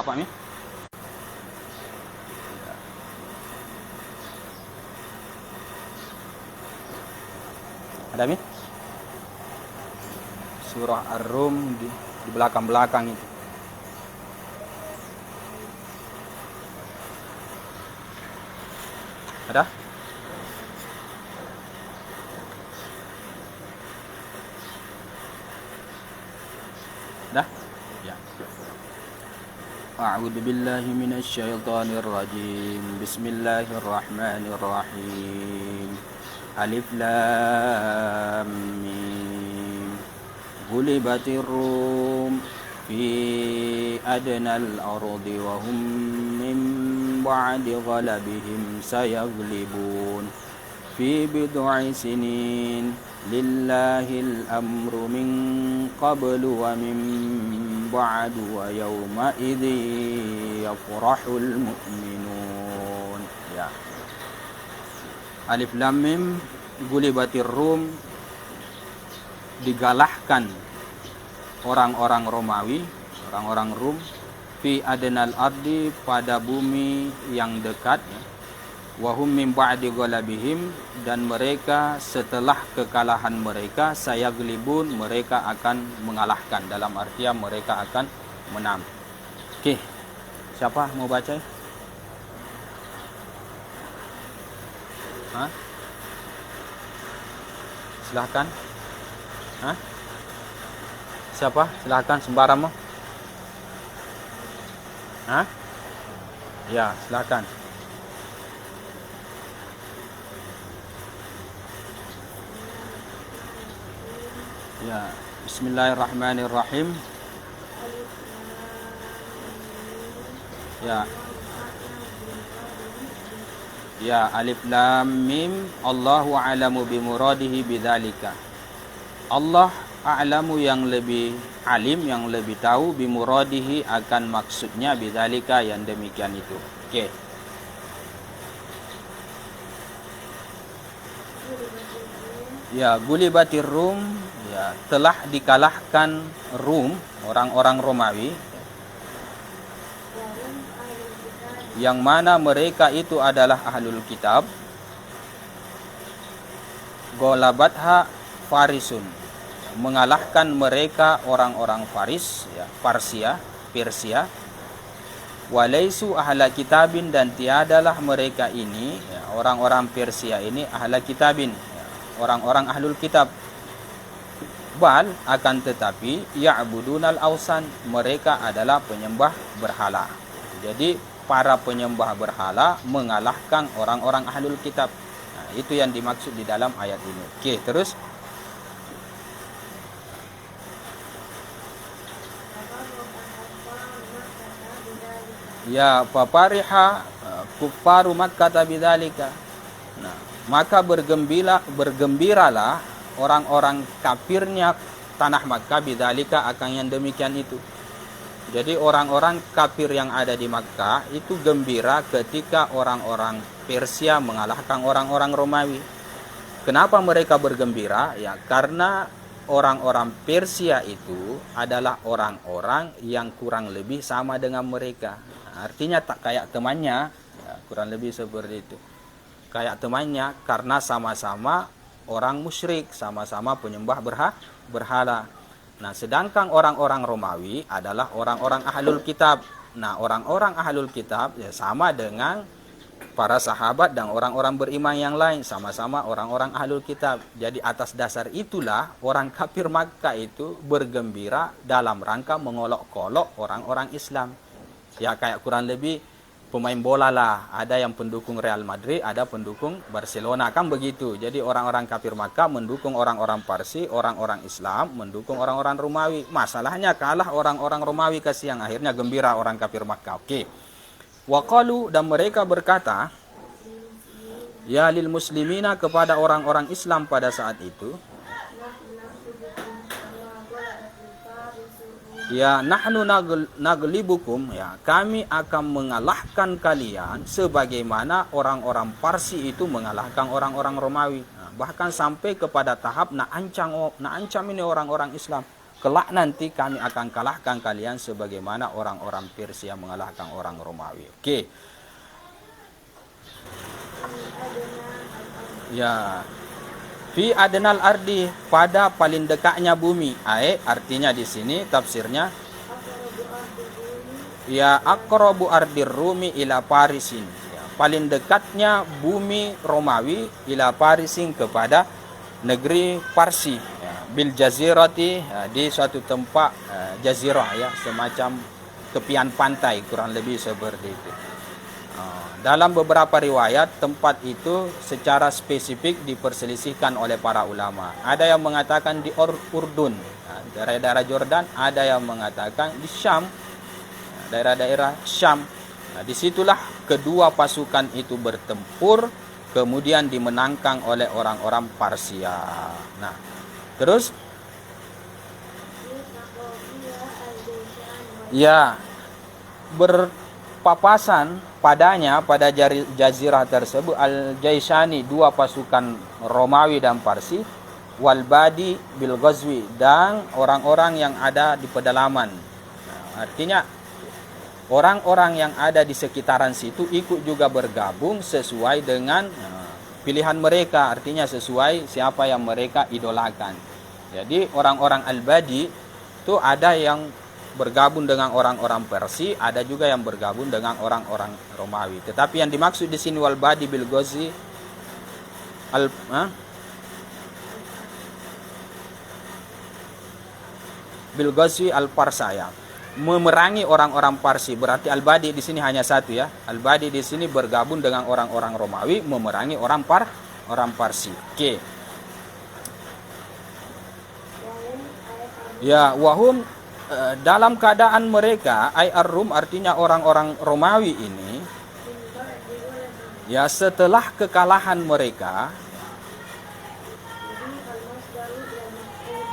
Pak Mi? Ada Mi? Surah Ar-Rum di belakang-belakang itu. Ada? Dah? Ya. A'udzu billahi minasy syaithanir rajim. Bismillahirrahmanirrahim. Alif lam mim. Ghulibatir Rum fi adnal ardi wa hum min ba'di ghalabihim sayaghlibun fi bid'i sinin lillahil amru min qablu wa min ba'du wa yawma idzi yafrahul mu'minun. Ya. Alif lam mim. Gulibatir Rum, digalahkan orang-orang Romawi, orang-orang Rum, fi adnal ardi, pada bumi yang dekat, wahum min ba'di ghalabihim, dan mereka setelah kekalahan mereka, sayaglibun, mereka akan mengalahkan, dalam artian mereka akan menang. Oke, siapa mau baca? Hah? Silahkan. Hah? Siapa? Silahkan, sembarang mau. Hah? Ya, silahkan. Ya, bismillahirrahmanirrahim. Ya. Ya, alif lam mim. Allahu a'lamu bimuradihi bidzalika. Allah a'lamu, yang lebih alim, yang lebih tahu, bimuradihi, akan maksudnya, bidzalika, yang demikian itu. Okey. Ya, gulibatir Rum, ya, telah dikalahkan Rum, orang-orang Romawi, yang mana mereka itu adalah ahlul kitab. Golabatha Farisun, mengalahkan mereka orang-orang Faris, ya, Persia. Walaisu ahla kitabin, dan tiadalah mereka ini, ya, orang-orang Persia ini, ahla kitabin, ya, orang-orang ahlul kitab. Bal, akan tetapi, ya'budunal awsan, mereka adalah penyembah berhala. Jadi para penyembah berhala mengalahkan orang-orang ahlul kitab. Nah, itu yang dimaksud di dalam ayat ini. Okey, terus. Ya, papariha kuffaru Makkah bidzalika. Nah, maka bergembiralah orang-orang kafirnya tanah Makkah bidzalika, akan yang demikian itu. Jadi orang-orang kafir yang ada di Makkah itu gembira ketika orang-orang Persia mengalahkan orang-orang Romawi. Kenapa mereka bergembira? Ya, karena orang-orang Persia itu adalah orang-orang yang kurang lebih sama dengan mereka. Nah, artinya tak kayak temannya, ya, kurang lebih seperti itu. Kayak temannya karena sama-sama orang musyrik, sama-sama penyembah berhala. Nah, sedangkan orang-orang Romawi adalah orang-orang ahlul kitab. Nah, orang-orang ahlul kitab ya sama dengan para sahabat dan orang-orang beriman yang lain, sama-sama orang-orang ahlul kitab. Jadi atas dasar itulah orang kafir Makkah itu bergembira dalam rangka mengolok-olok orang-orang Islam. Ya, kayak kurang lebih pemain bola lah, ada yang pendukung Real Madrid, ada pendukung Barcelona, kan begitu. Jadi orang-orang kafir Makkah mendukung orang-orang Parsi, orang-orang Islam mendukung orang-orang Romawi. Masalahnya kalah orang-orang Romawi, kasihan, akhirnya gembira orang kafir Makkah. Okey. Waqalu, dan mereka berkata, ya lil muslimina, kepada orang-orang Islam pada saat itu, ya nahnu naglibukum, ya kami akan mengalahkan kalian sebagaimana orang-orang Parsi itu mengalahkan orang-orang Romawi. Nah, bahkan sampai kepada tahap nak ancam ini orang-orang Islam. kelak nanti kami akan kalahkan kalian sebagaimana orang-orang Persia mengalahkan orang Romawi. Oke. Ya. Fi adnal ardi, pada paling dekatnya bumi. Artinya di sini tafsirnya ya aqrabu ardir Rumi ila Parisin. Ya, paling dekatnya bumi Romawi ila Parisin, kepada negeri Parsi. Ya, bil jazirati, ya, di suatu tempat jazirah, ya, semacam tepian pantai, kurang lebih seperti itu. Dalam beberapa riwayat tempat itu secara spesifik diperselisihkan oleh para ulama. Ada yang mengatakan di Urdun, daerah-daerah Jordan, ada yang mengatakan di Syam, daerah-daerah Syam. Disitulah kedua pasukan itu bertempur, kemudian dimenangkan oleh orang-orang Parsia. Nah, terus ya, berpapasan padanya, pada jazirah tersebut, Al-Jaishani, dua pasukan Romawi dan Parsi, wal Badi bil Ghazwi, dan orang-orang yang ada di pedalaman. Nah, artinya orang-orang yang ada di sekitaran situ ikut juga bergabung sesuai dengan pilihan mereka, artinya sesuai siapa yang mereka idolakan. Jadi orang-orang Al-Badi itu ada yang bergabung dengan orang-orang Persia, ada juga yang bergabung dengan orang-orang Romawi. Tetapi yang dimaksud di sini wal Badi bil Ghazi bil Ghazi al Parsaya, memerangi orang-orang Parsi. Berarti Al-Badi di sini hanya satu, ya. Al-Badi di sini bergabung dengan orang-orang Romawi, memerangi orang Parsi. Oke. Ya, wahum, dalam keadaan mereka, Ar-Rum, artinya orang-orang Romawi ini, ya, setelah kekalahan mereka,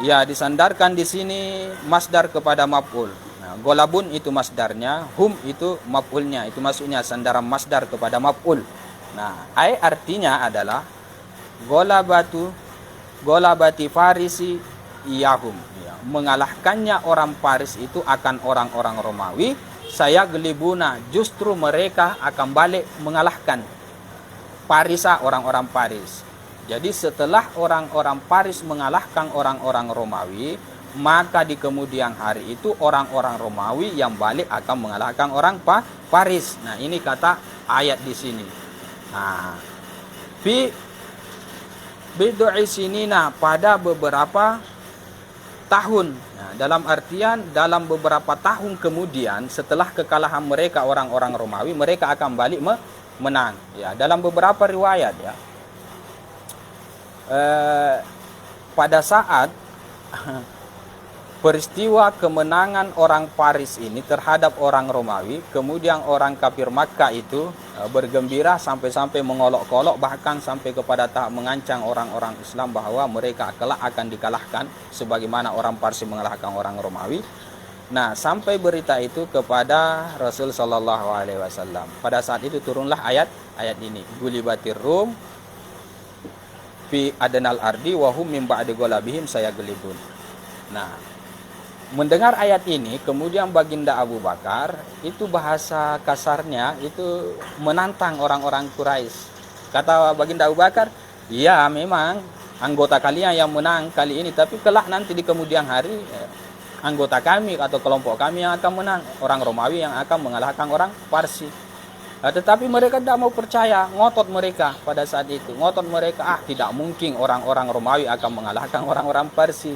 ya, disandarkan di sini masdar kepada maf'ul. Nah, golabun itu masdarnya, hum itu maf'ulnya, itu maksudnya sandaran masdar kepada maf'ul. Nah, artinya adalah golabati farisi iyahum, ya, mengalahkannya orang Paris itu akan orang-orang Romawi. Saya gelibuna, justru mereka akan balik mengalahkan Parisa, orang-orang Paris. Jadi setelah orang-orang Paris mengalahkan orang-orang Romawi, maka di kemudian hari itu orang-orang Romawi yang balik akan mengalahkan orang Paris. Nah, ini kata ayat di sini. Nah, bid'i sinina, pada beberapa tahun. Nah, dalam artian dalam beberapa tahun kemudian setelah kekalahan mereka orang-orang Romawi, mereka akan balik menang. Ya, dalam beberapa riwayat, ya, pada saat peristiwa kemenangan orang Paris ini terhadap orang Romawi, kemudian orang kafir Makkah itu bergembira sampai-sampai mengolok-olok, bahkan sampai kepada tahap mengancam orang-orang Islam bahwa mereka kelak akan dikalahkan sebagaimana orang Parsi mengalahkan orang Romawi. Nah, sampai berita itu kepada Rasul sallallahu alaihi wasallam. Pada saat itu turunlah ayat ini, gulibatir rum fi adnal ardi wa hum min ba'di ghalabihim sayaglibun. Nah, mendengar ayat ini, kemudian Baginda Abu Bakar, itu bahasa kasarnya itu menantang orang-orang Quraisy. Kata Baginda Abu Bakar, ya memang anggota kalian yang menang kali ini, tapi kelak nanti di kemudian hari anggota kami atau kelompok kami yang akan menang, orang Romawi yang akan mengalahkan orang Parsi. Tetapi mereka tidak mau percaya, ngotot mereka pada saat itu. Ngotot mereka, tidak mungkin orang-orang Romawi akan mengalahkan orang-orang Parsi.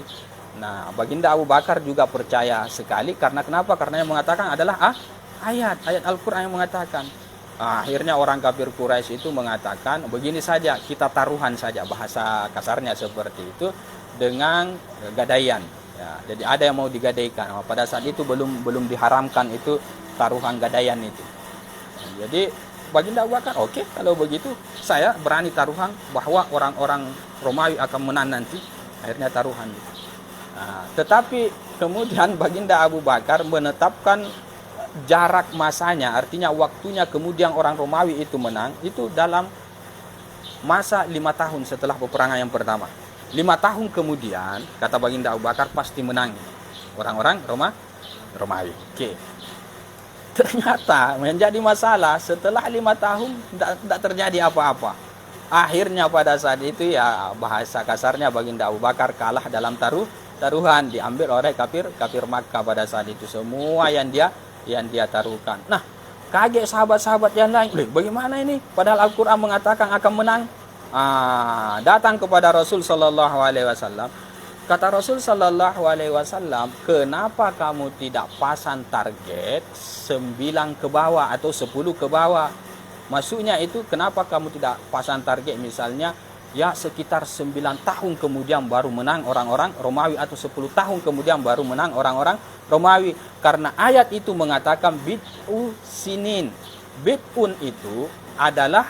Nah, Baginda Abu Bakar juga percaya sekali, karena kenapa? Karena yang mengatakan adalah ayat Al-Quran yang mengatakan. Akhirnya orang kafir Quraisy itu mengatakan, begini saja, kita taruhan saja, bahasa kasarnya seperti itu, dengan gadaian. Ya, jadi ada yang mau digadaikan. Pada saat itu belum diharamkan itu taruhan gadaian itu. Jadi Baginda Abu Bakar, oke, kalau begitu saya berani taruhan bahwa orang-orang Romawi akan menang nanti. Akhirnya taruhan. Nah, tetapi kemudian Baginda Abu Bakar menetapkan jarak masanya, artinya waktunya kemudian orang Romawi itu menang, itu dalam masa 5 tahun setelah peperangan yang pertama. 5 tahun kemudian, kata Baginda Abu Bakar, pasti menang. orang-orang Romawi. Oke. Ternyata menjadi masalah setelah 5 tahun tidak terjadi apa-apa. Akhirnya pada saat itu ya bahasa kasarnya baginda Abu Bakar kalah dalam taruhan, diambil oleh kafir Makkah pada saat itu semua yang dia taruhkan. Nah, kaget sahabat-sahabat yang lain. Bagaimana ini? Padahal Al-Qur'an mengatakan akan menang. Datang kepada Rasul sallallahu alaihi wasallam. Kata Rasul sallallahu alaihi wasallam, "Kenapa kamu tidak pasang target 9 ke bawah atau 10 ke bawah?" Maksudnya itu kenapa kamu tidak pasang target misalnya ya sekitar 9 tahun kemudian baru menang orang-orang Romawi atau 10 tahun kemudian baru menang orang-orang Romawi. Karena ayat itu mengatakan bid'u sinin. Bid'un itu adalah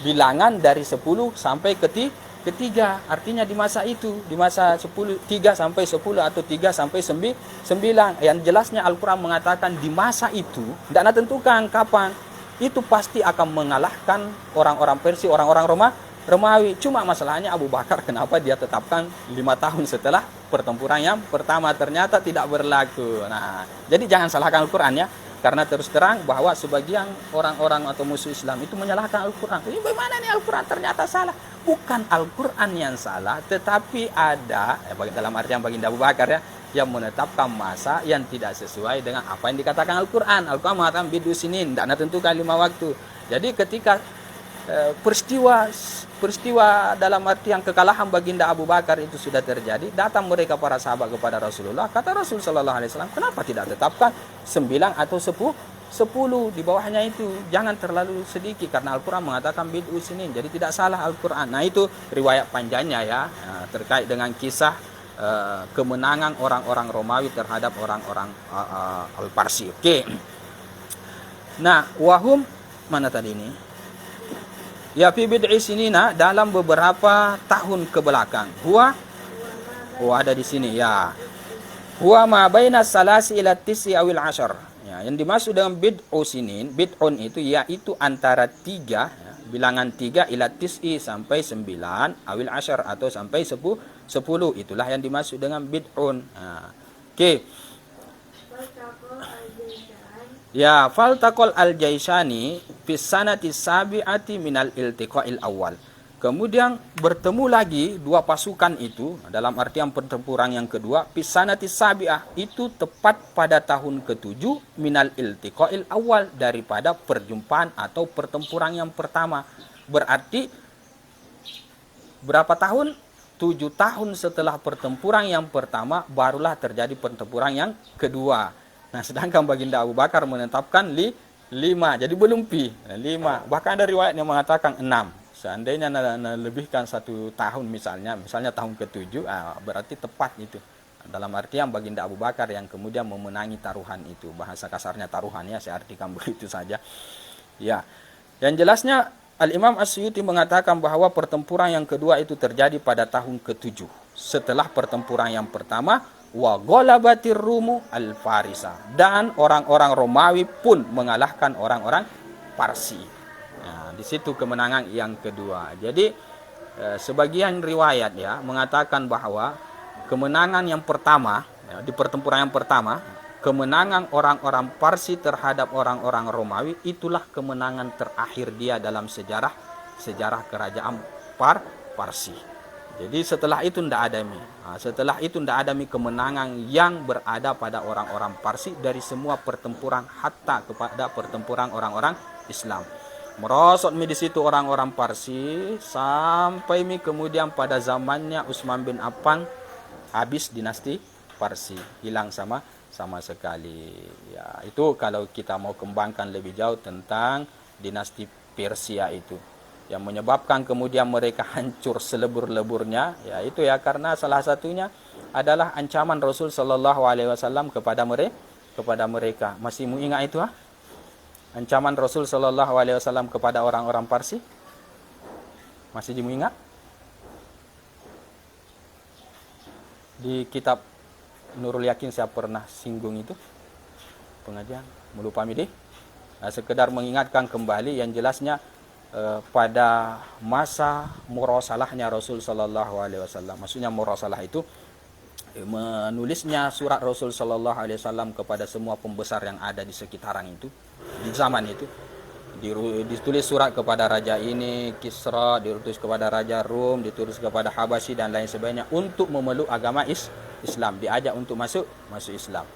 bilangan dari 10 sampai ketiga. Artinya di masa itu, di masa 3 sampai 10 atau 3 sampai 9. Yang jelasnya Al-Quran mengatakan di masa itu, tidak tentukan kapan, itu pasti akan mengalahkan orang-orang Persia, orang-orang Romawi. Cuma masalahnya Abu Bakar kenapa dia tetapkan 5 tahun setelah pertempuran yang pertama ternyata tidak berlaku. Nah, jadi jangan salahkan Al-Quran ya. Karena terus terang bahwa sebagian orang-orang atau musuh Islam itu menyalahkan Al-Quran. Ini bagaimana nih Al-Quran ternyata salah? Bukan Al-Quran yang salah, tetapi ada dalam artian baginda Abu Bakar ya, yang menetapkan masa yang tidak sesuai dengan apa yang dikatakan Al-Quran. Al-Quran mengatakan bidu sinin, tidak tentukan 5 waktu. Jadi ketika peristiwa dalam artian kekalahan baginda Abu Bakar itu sudah terjadi, datang mereka para sahabat kepada Rasulullah. Kata Rasul sallallahu alaihi wasallam, kenapa tidak tetapkan 9 atau 10 di bawahnya itu, jangan terlalu sedikit, karena Al-Quran mengatakan bid'u sinin, jadi tidak salah Al-Quran. Nah, itu riwayat panjangnya ya, terkait dengan kisah kemenangan orang-orang Romawi terhadap orang-orang Al-Parsi. Oke. Nah, wahum mana tadi ini? Ya fi bid'i sinina, dalam beberapa tahun ke belakang. Ada di sini ya. Huwa ma baina salasi ila tis'i awil 10. Ya, yang dimaksud dengan bid'u sinin, bid'un itu yaitu antara 3 ya, bilangan 3 ila tis'i sampai 9 awil 10 atau sampai 10. Itulah yang dimaksud dengan bid'un. Oke. Ya, faltaqal al-Jaishani fi sanati sabi'ati minal iltiqa'il awal. Kemudian bertemu lagi 2 pasukan itu dalam artian pertempuran yang kedua, fi sanati sabi'ah, itu tepat pada tahun ke-7 minal iltiqa'il awal, daripada perjumpaan atau pertempuran yang pertama. Berarti berapa tahun? 7 tahun setelah pertempuran yang pertama barulah terjadi pertempuran yang kedua. Nah, sedangkan baginda Abu Bakar menetapkan 5, jadi belum 5. Bahkan ada riwayat yang mengatakan 6. Seandainya lebihkan 1 tahun misalnya tahun ke-7, berarti tepat itu. Dalam artian baginda Abu Bakar yang kemudian memenangi taruhan itu. Bahasa kasarnya taruhannya, saya artikan begitu saja. Ya, yang jelasnya Al-Imam As-Suyuti mengatakan bahwa pertempuran yang kedua itu terjadi pada tahun ke-7. Setelah pertempuran yang pertama, wa ghalabatir rumu al-farisa, dan orang-orang Romawi pun mengalahkan orang-orang Parsi. Nah, di situ kemenangan yang kedua. Jadi sebagian riwayat ya mengatakan bahwa kemenangan yang pertama ya, di pertempuran yang pertama, kemenangan orang-orang Parsi terhadap orang-orang Romawi itulah kemenangan terakhir dia dalam sejarah kerajaan Parsi. Jadi setelah itu tidak ada kemenangan yang berada pada orang-orang Parsi dari semua pertempuran hatta kepada pertempuran orang-orang Islam. Merosot di situ orang-orang Parsi sampai kemudian pada zamannya Utsman bin Affan habis dinasti Parsi, hilang sama sekali. Ya, itu kalau kita mau kembangkan lebih jauh tentang dinasti Persia itu. Yang menyebabkan kemudian mereka hancur selebur-leburnya, ya itu ya karena salah satunya adalah ancaman Rasul sallallahu alaihi wasallam kepada mereka. Masih mengingat itu Ancaman Rasul sallallahu alaihi wasallam kepada orang-orang Parsi? Masih diingat? Di kitab Nurul Yakin saya pernah singgung itu pengajian, melupa deh. Nah, sekedar mengingatkan kembali yang jelasnya pada masa murasalahnya Rasul sallallahu alaihi wasallam. Maksudnya murasalah itu menulisnya surat Rasul Sallallahu Alaihi Wasallam kepada semua pembesar yang ada di sekitaran itu, di zaman itu. Ditulis surat kepada raja ini, Kisra, ditulis kepada raja Rum, ditulis kepada Habasyi dan lain sebagainya untuk memeluk agama Islam, diajak untuk masuk Islam.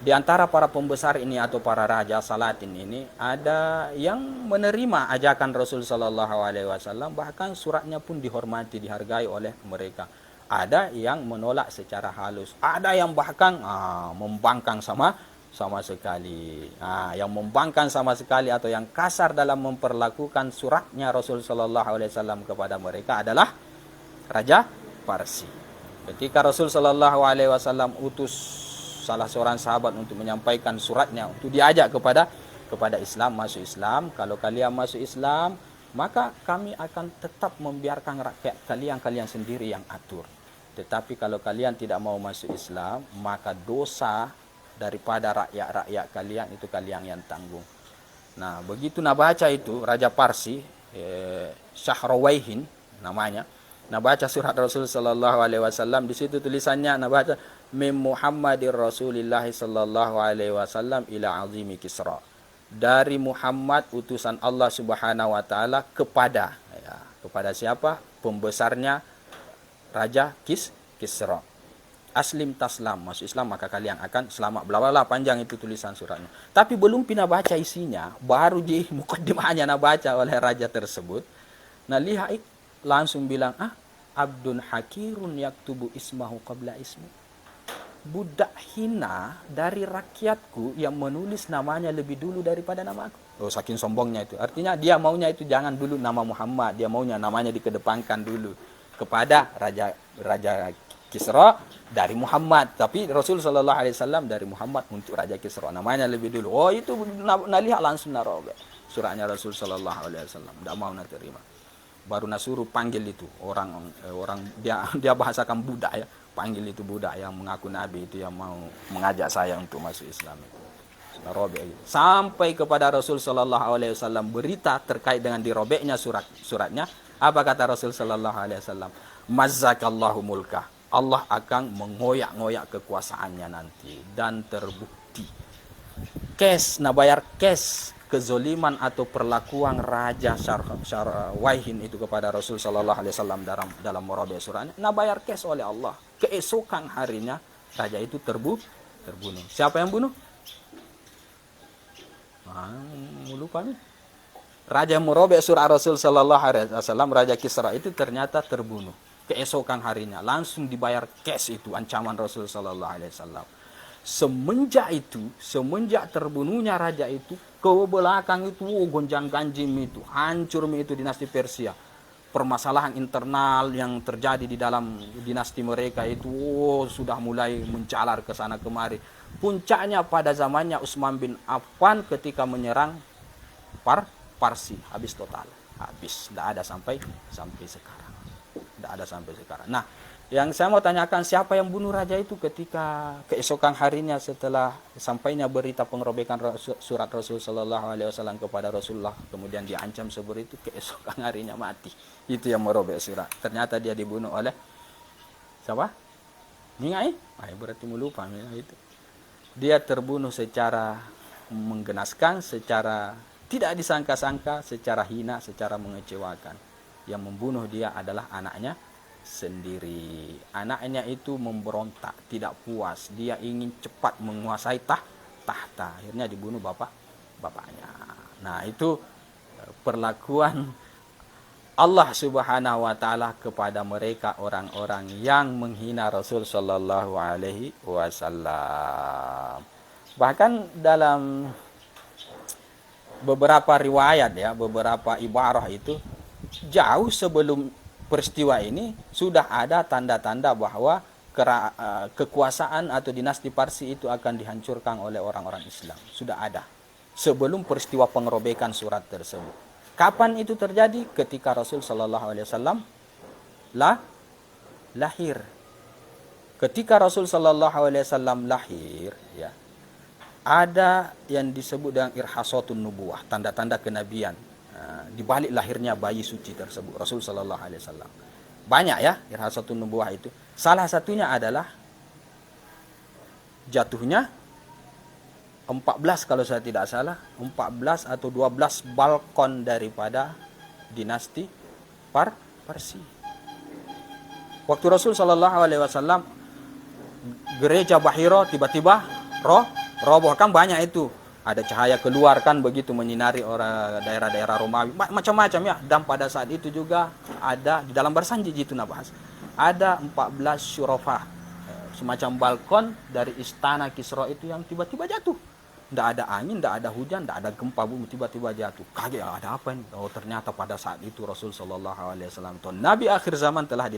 Di antara para pembesar ini atau para raja Salatin ini ada yang menerima ajakan Rasul Sallallahu Alaihi Wasallam, bahkan suratnya pun dihormati, dihargai oleh mereka. Ada yang menolak secara halus, ada yang bahkan membangkang sama sekali. Yang membangkang sama sekali atau yang kasar dalam memperlakukan suratnya Rasul Sallallahu Alaihi Wasallam kepada mereka adalah Raja Parsi. Ketika Rasul Sallallahu Alaihi Wasallam utus salah seorang sahabat untuk menyampaikan suratnya, untuk diajak kepada Islam, masuk Islam. Kalau kalian masuk Islam, maka kami akan tetap membiarkan rakyat kalian sendiri yang atur. Tetapi kalau kalian tidak mau masuk Islam, maka dosa daripada rakyat kalian itu kalian yang tanggung. Nah, begitu nak baca itu Raja Parsi, Syahrawaihin namanya, nak baca surat Rasul Sallallahu Alaihi Wasallam, di situ tulisannya nak baca Min Muhammadir Rasulillah Sallallahu Alaihi Wasallam ila azimi Kisra. Dari Muhammad utusan Allah Subhanahu Wa Taala kepada siapa? Pembesarnya Raja Kisra. Aslim taslam, masuk Islam maka kalian akan selamat. Bla bla, panjang itu tulisan suratnya. Tapi belum pernah baca isinya, baru di mukaddimahnya nak baca oleh raja tersebut. Nah, lihat langsung bilang, abdun hakirun yaktubu ismahu qabla ismu. Budak hina dari rakyatku yang menulis namanya lebih dulu daripada nama aku. Saking sombongnya itu. Artinya dia maunya itu jangan dulu nama Muhammad, dia maunya namanya dikedepankan dulu kepada Raja Kisra dari Muhammad. Tapi Rasul Sallallahu Alaihi Wasallam dari Muhammad untuk Raja Kisra, namanya lebih dulu. Itu lihat langsung narobek suratnya Rasul Sallallahu Alaihi Wasallam, tidak mau nak terima. Baru nasuruh panggil itu orang dia bahasakan budak ya, panggil itu budak yang mengaku nabi itu yang mau mengajak saya untuk masuk Islam. Narobek gitu. Sampai kepada Rasul Sallallahu Alaihi Wasallam berita terkait dengan dirobeknya suratnya. Apa kata Rasul Sallallahu Alaihi Wasallam? Mazzakallahu mulkah. Allah akan mengoyak-ngoyak kekuasaannya nanti. Dan terbukti nak bayar kezoliman atau perlakuan Raja Syahrawaihin itu kepada Rasul Sallallahu Alaihi Wasallam dalam merobek suratnya, nak bayar oleh Allah. Keesokan harinya raja itu terbunuh. Siapa yang bunuh? Lupa nih. Raja yang merobek surat Rasul Sallallahu Alaihi Wasallam, Raja Kisra itu ternyata terbunuh. Keesokan harinya langsung dibayar itu ancaman Rasul Sallallahu Alaihi Wasallam. Semenjak terbunuhnya raja itu, ke belakang itu gonjang ganjing itu, hancur itu dinasti Persia. Permasalahan internal yang terjadi di dalam dinasti mereka itu sudah mulai menjalar ke sana kemari. Puncaknya pada zamannya Utsman bin Affan ketika menyerang Parsi, habis total. Habis, tidak ada sampai sekarang. Tidak ada sampai sekarang. Nah, yang saya mau tanyakan, siapa yang bunuh raja itu ketika keesokan harinya setelah sampainya berita pengerobekan surat Rasul Sallallahu Alaihi Wasallam kepada Rasulullah, kemudian diancam seperti itu, keesokan harinya mati. Itu yang merobek surat. Ternyata dia dibunuh oleh siapa? Mingai? Berarti melupa itu. Dia terbunuh secara menggenaskan, secara tidak disangka-sangka, secara hina, secara mengecewakan. Yang membunuh dia adalah anaknya sendiri. Anaknya itu memberontak, tidak puas. Dia ingin cepat menguasai tahta. Akhirnya dibunuh bapaknya. Nah, itu perlakuan Allah Subhanahu wa taala kepada mereka orang-orang yang menghina Rasul sallallahu alaihi wasallam. Bahkan dalam beberapa riwayat ya, beberapa ibarah itu jauh sebelum peristiwa ini sudah ada tanda-tanda bahwa kekuasaan atau dinasti Parsi itu akan dihancurkan oleh orang-orang Islam. Sudah ada sebelum peristiwa pengerobekan surat tersebut. Kapan itu terjadi? Ketika Rasul sallallahu alaihi wasallam lahir. Ketika Rasul sallallahu alaihi wasallam lahir, ya, ada yang disebut dengan irhasatun nubuwah, tanda-tanda kenabian. Di balik lahirnya bayi suci tersebut, Rasul sallallahu alaihi wasallam. Banyak ya irhasatun nubuwah itu. Salah satunya adalah jatuhnya 14 kalau saya tidak salah, 14 atau 12 balkon daripada dinasti Parsi. Waktu Rasul sallallahu alaihi wasallam gereja Bahiro tiba-tiba roboh, kan banyak itu. Ada cahaya keluar kan begitu menyinari orang daerah-daerah Romawi. Macam-macam ya. Dan pada saat itu juga ada di dalam Barsanji itu nabahas. Ada 14 syurafah. Semacam balkon dari istana Kisra itu yang tiba-tiba jatuh. Tidak ada angin, tidak ada hujan, tidak ada gempa bumi, tiba-tiba jatuh. Kaget, ada apa ini? Oh, ternyata pada saat itu Rasul sallallahu alaihi wasallam, Nabi akhir zaman telah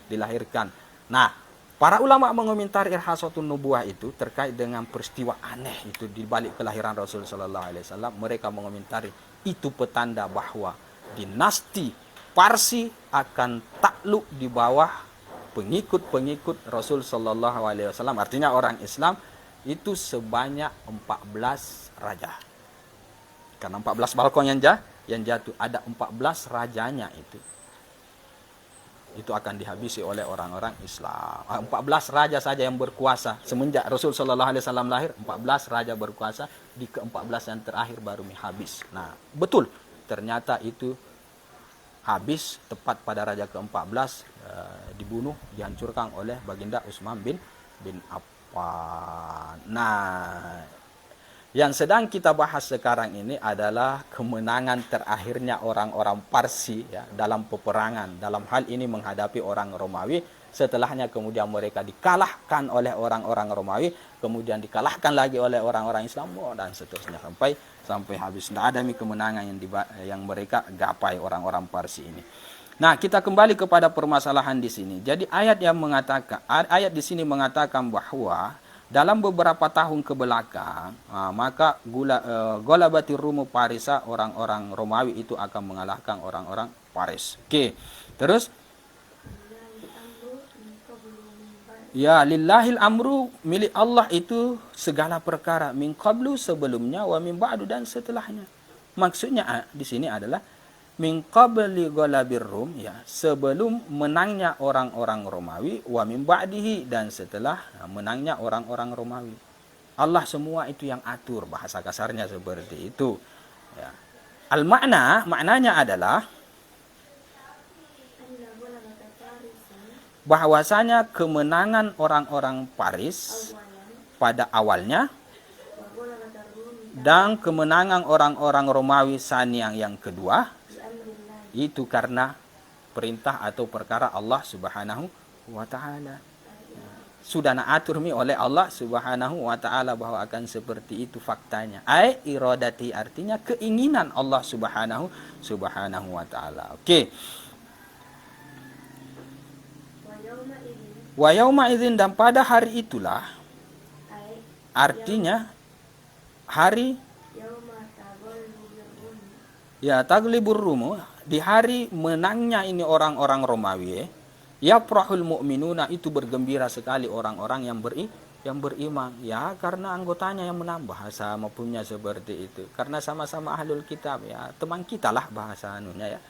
dilahirkan. Nah, para ulama mengomentari irhasatun nubuwah itu terkait dengan peristiwa aneh itu di balik kelahiran Rasul sallallahu alaihi wasallam. Mereka mengomentari itu petanda bahwa dinasti Parsi akan takluk di bawah pengikut-pengikut Rasul sallallahu alaihi wasallam. Artinya orang Islam itu sebanyak 14 raja. Karena 14 balkon yang jatuh, ada 14 rajanya itu akan dihabisi oleh orang-orang Islam. 14 raja saja yang berkuasa semenjak Rasul sallallahu alaihi wasallam lahir, 14 raja berkuasa, di ke-14 yang terakhir baru habis. Nah, betul. Ternyata itu habis tepat pada raja ke-14 dibunuh, dihancurkan oleh baginda Utsman bin Affan. Nah, yang sedang kita bahas sekarang ini adalah kemenangan terakhirnya orang-orang Parsi ya, dalam peperangan. Dalam hal ini menghadapi orang Romawi. Setelahnya kemudian mereka dikalahkan oleh orang-orang Romawi. Kemudian dikalahkan lagi oleh orang-orang Islam. Dan seterusnya sampai habis. Tidak ada kemenangan yang mereka gapai orang-orang Parsi ini. Nah, kita kembali kepada permasalahan di sini. Jadi ayat di sini mengatakan bahwa dalam beberapa tahun ke belakang, maka Golabatir Rumu Parisa, orang-orang Romawi itu akan mengalahkan orang-orang Paris. Oke. Terus ya, lillahil amru, milik Allah itu segala perkara, min qablu sebelumnya, wa min ba'du dan setelahnya. Maksudnya di sini adalah min qabli ghalabir rum, ya, sebelum menangnya orang-orang Romawi, wa min ba'dihi dan setelah menangnya orang-orang Romawi. Allah semua itu yang atur, bahasa kasarnya seperti itu ya. Maknanya adalah bahwasanya kemenangan orang-orang Paris pada awalnya dan kemenangan orang-orang Romawi saniang yang kedua itu karena perintah atau perkara Allah Subhanahu wa taala. Sudah naatur oleh Allah Subhanahu wa taala bahwa akan seperti itu faktanya. Ai iradati, artinya keinginan Allah Subhanahu wa taala. Oke. Wa yauma idzin, dan pada hari itulah, artinya hari ya taglibur rumu, di hari menangnya ini orang-orang Romawi, ya prahul mu'minuna, itu bergembira sekali orang-orang yang beriman ya, karena anggotanya yang menang, bahasa maupunnya seperti itu, karena sama-sama ahlul kitab ya, teman kita lah bahasa anunya ya.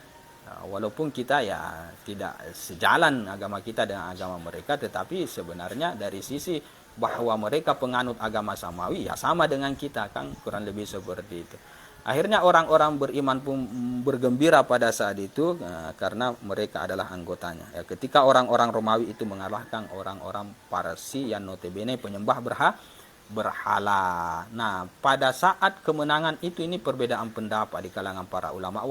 Walaupun kita ya tidak sejalan agama kita dengan agama mereka, tetapi sebenarnya dari sisi bahwa mereka penganut agama samawi ya sama dengan kita, kan kurang lebih seperti itu. Akhirnya orang-orang beriman pun bergembira pada saat itu karena mereka adalah anggotanya. Ya, ketika orang-orang Romawi itu mengalahkan orang-orang Parsi yang notabene penyembah berhala. Nah, pada saat kemenangan itu, ini perbedaan pendapat di kalangan para ulama.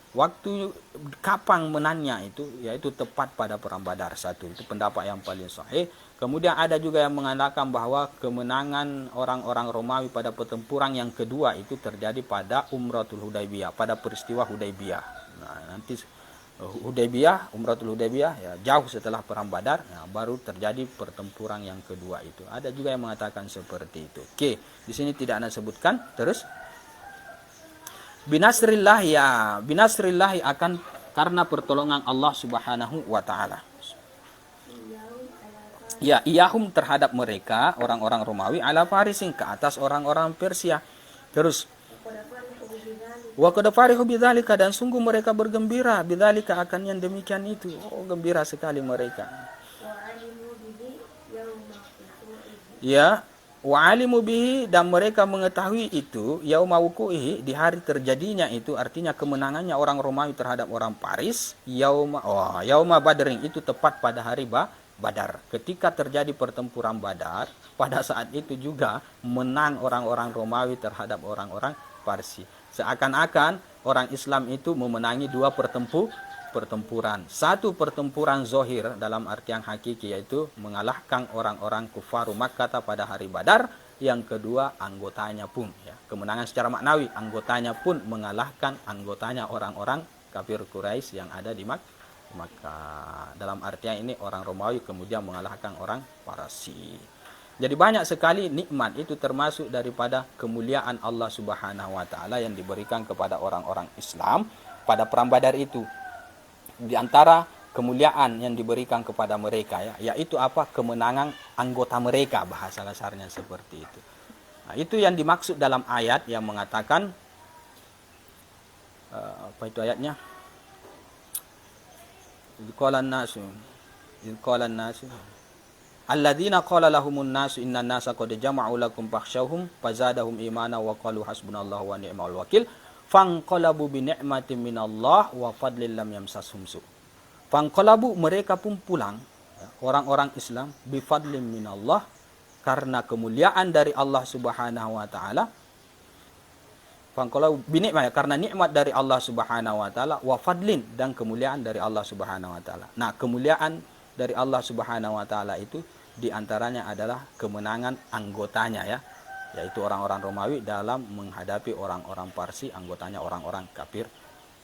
Waktu kapan menangnya itu, yaitu tepat pada perang Badar satu. Itu pendapat yang paling sahih. Kemudian ada juga yang mengatakan bahwa kemenangan orang-orang Romawi pada pertempuran yang kedua itu terjadi pada Umratul Hudaybiyah, pada peristiwa Hudaybiyah. Nah, nanti Umratul Hudaybiyah ya jauh setelah perang Badar, baru terjadi pertempuran yang kedua itu. Ada juga yang mengatakan seperti itu. Oke, di sini tidak Anda sebutkan. Terus binasrillah, ya binasrillah akan karena pertolongan Allah Subhanahu wa taala. Ya, iyahum terhadap mereka orang-orang Romawi, ala Farisin ke atas orang-orang Persia. Terus wa qad farihu bidzalika, dan sungguh mereka bergembira bidzalika akan yang demikian itu. Oh, gembira sekali mereka. Ya, wa alimu bihi, dan mereka mengetahui itu yauma wuku'ihi, di hari terjadinya itu, artinya kemenangannya orang Romawi terhadap orang Paris, yauma Badrin, itu tepat pada hari Badar. Ketika terjadi pertempuran Badar, pada saat itu juga menang orang-orang Romawi terhadap orang-orang Parsi. Seakan-akan orang Islam itu memenangi dua pertempuran. Satu pertempuran zohir dalam artian hakiki, yaitu mengalahkan orang-orang kufaru Makkah pada hari Badar. Yang kedua, anggotanya pun, ya, kemenangan secara maknawi, anggotanya pun mengalahkan anggotanya orang-orang kafir Quraisy yang ada di Makkah. Dalam artian ini orang Romawi kemudian mengalahkan orang Parsi. Jadi banyak sekali nikmat itu, termasuk daripada kemuliaan Allah Subhanahu wa taala yang diberikan kepada orang-orang Islam pada perang Badar itu. Di antara kemuliaan yang diberikan kepada mereka, ya, yaitu apa? Kemenangan anggota mereka, bahasa kasarnya seperti itu. Nah, itu yang dimaksud dalam ayat yang mengatakan apa itu ayatnya? Qala an-nasu alladzina qala lahumun nasu innan nasa qad jama'u lakum fakhshawhum fazadahum imana wa qalu hasbunallahu wa ni'mal wakil fanqalabu bi ni'matin minallah wa fadlin lam yamsashum su. Fanqalabu, mereka pun pulang, orang-orang Islam, bi fadlin minallah, karena kemuliaan dari Allah Subhanahu wa taala. Fanqalabu bi ni'mah, karena nikmat dari Allah Subhanahu wa taala, wa fadlin, dan kemuliaan dari Allah Subhanahu wa taala. Nah, kemuliaan dari Allah Subhanahu wa taala itu diantaranya adalah kemenangan anggotanya, ya, yaitu orang-orang Romawi dalam menghadapi orang-orang Parsi, anggotanya orang-orang kafir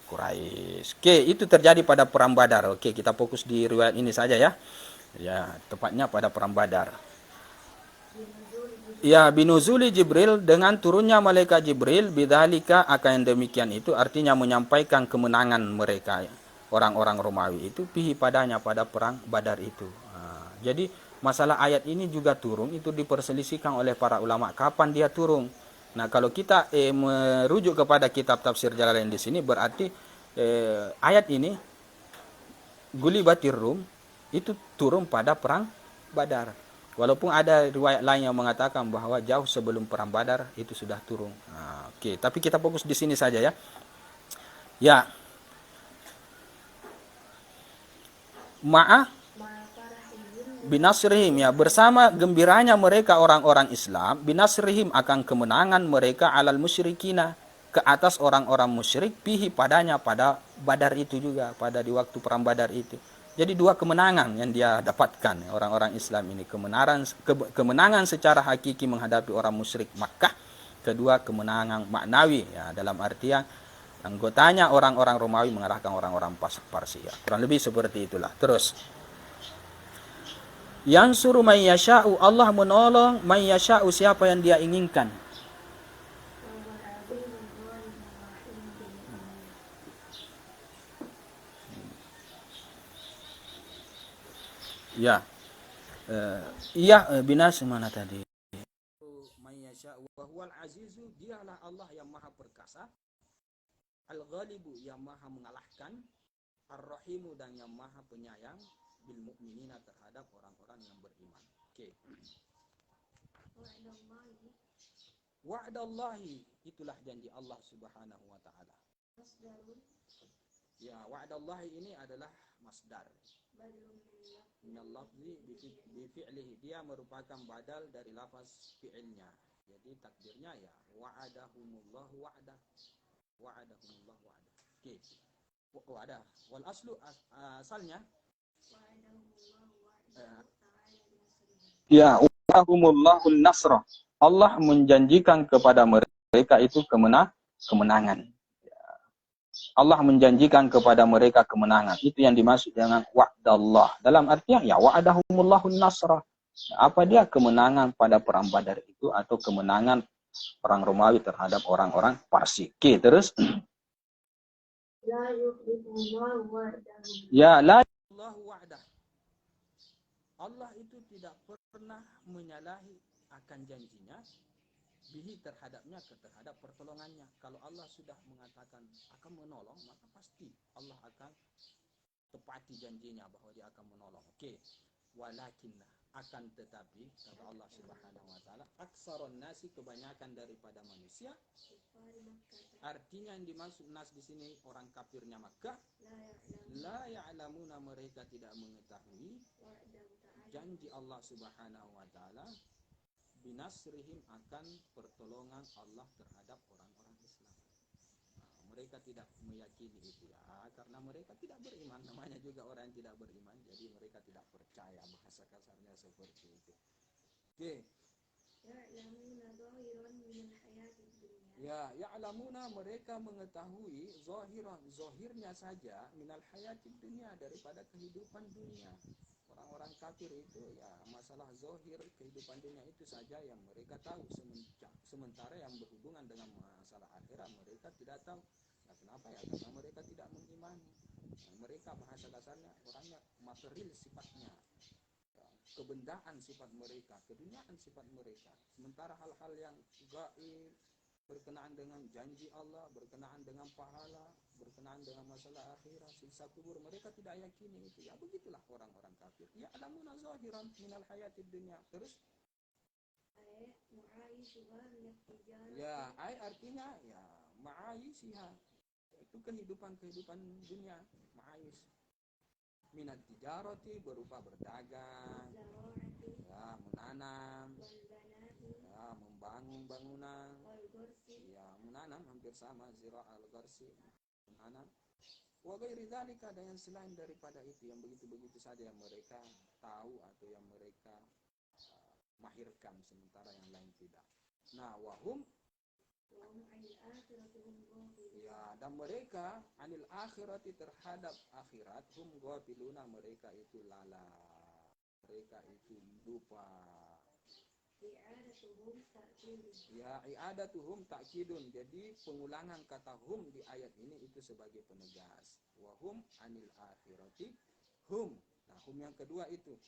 Quraisy. Oke, itu terjadi pada perang Badar. Oke, kita fokus di riwayat ini saja, ya. Ya, tepatnya pada perang Badar. Ya, binuzuli Jibril, dengan turunnya malaikat Jibril, bidzalika, akan yang demikian itu, artinya menyampaikan kemenangan mereka, orang-orang Romawi itu, pihi, padanya, pada perang Badar itu. Jadi masalah ayat ini juga turun, itu diperselisihkan oleh para ulama kapan dia turun. Nah, kalau kita merujuk kepada kitab tafsir Jalalain di sini, berarti ayat ini Gulibatir Rum itu turun pada perang Badar. Walaupun ada riwayat lain yang mengatakan bahwa jauh sebelum perang Badar itu sudah turun. Nah, oke, tapi kita fokus di sini saja, ya. Ya. Ma'a binasrihim, ya, bersama gembiranya mereka orang-orang Islam, binasrihim, akan kemenangan mereka alal musyrikina, ke atas orang-orang musyrik, pihi, padanya, pada Badar itu juga, pada di waktu perang Badar itu. Jadi dua kemenangan yang dia dapatkan, orang-orang Islam ini, kemenangan secara hakiki menghadapi orang musyrik Makkah, kedua kemenangan maknawi, ya, dalam artian anggotanya orang-orang Romawi mengarahkan orang-orang Parsi, ya. Kurang lebih seperti itulah. Terus yang suruh may yasha'u, Allah menolong may yasha'u, siapa yang dia inginkan. Ya. Binas mana tadi? May yasha'u wa huwal azizu, dialah Allah yang maha perkasa, al-ghalibu, yang maha mengalahkan, ar-rahimu, dan yang maha penyayang, bil mu'minina, terhadap orang-orang yang beriman. Oke. Wa'dallahi, itulah janji Allah Subhanahu wa taala. Ya, wa'dallahi ini adalah masdar. Minal lafzi bi fi'lihi, dia merupakan badal dari lafaz fi'ilnya. Jadi takdirnya, ya, wa'adahumullahu wa'dah. Wa'adahumullahu wa'dah. Oke. Wa'adah. Wal aslu, asalnya ya, wa'adahumullahu nasrah. Allah menjanjikan kepada mereka itu kemenangan. Allah menjanjikan kepada mereka kemenangan. Itu yang dimaksud dengan wa'dallah. Dalam artian, ya, wa'adahumullahu nasrah. Apa dia? Kemenangan pada perang Badar itu, atau kemenangan perang Romawi terhadap orang-orang Parsi. Oke, terus. Ya, la yukhlifullahu wa'dah. Allah itu tidak pernah menyalahi akan janjinya, bihi, terhadapnya, terhadap pertolongannya. Kalau Allah sudah mengatakan akan menolong, maka pasti Allah akan tepati janjinya bahwa dia akan menolong. Oke. Walakinna, Akan tetapi kata Allah Subhanahu wa taala, aksarun nasi, kebanyakan daripada manusia. Artinya yang dimaksud nas di sini orang kafirnya Makkah. La ya'lamuna, mereka tidak mengetahui janji Allah Subhanahu wa taala binasrihim, akan pertolongan Allah terhadap orang-orang Islam. Mereka tidak meyakini itu ya, karena mereka tidak beriman. Namanya juga orang yang tidak beriman, jadi mereka tidak percaya, bahasa kasarnya seperti itu. Oke. Ya, ya'lamuna, mereka mengetahui zahirnya saja minal hayatid dunia, daripada kehidupan dunia. Orang-orang kafir itu ya masalah zahir kehidupan dunia itu saja yang mereka tahu, sementara yang berhubungan dengan masalah akhirat mereka tidak tahu. Nah, kenapa ya? Karena mereka tidak mengimani. Nah, mereka bahasa kasarnya orangnya material sifatnya, ya, kebendaan sifat mereka, keduniaan sifat mereka. Sementara hal-hal yang gaib, berkenaan dengan janji Allah, berkenaan dengan pahala, berkenaan dengan masalah akhirat, siksa kubur, mereka tidak yakini itu. Ya begitulah orang-orang kafir. Ya alamuna zahiran minal hayatid dunya. Terus ya, artinya ya ma'aishiha, itu kehidupan dunia, ma'ais. Minat tijarati, berupa berdagang, ya menanam, ya membangun bangunan, ya menanam, hampir sama zira al-gharsi, menanam. Wa ghairi dzalika, dan yang selain daripada itu, yang begitu-begitu saja yang mereka tahu atau yang mereka mahirkan, sementara yang lain tidak. Nah, wahum, ya, dan mereka anil akhirati, terhadap akhirat, hum ghafiluna, mereka itu lala, mereka itu lupa. Ya, i'adatuhum ta'kidun, jadi pengulangan kata hum di ayat ini itu sebagai penegas. Wahum anil akhirati hum. Nah, hum yang kedua itu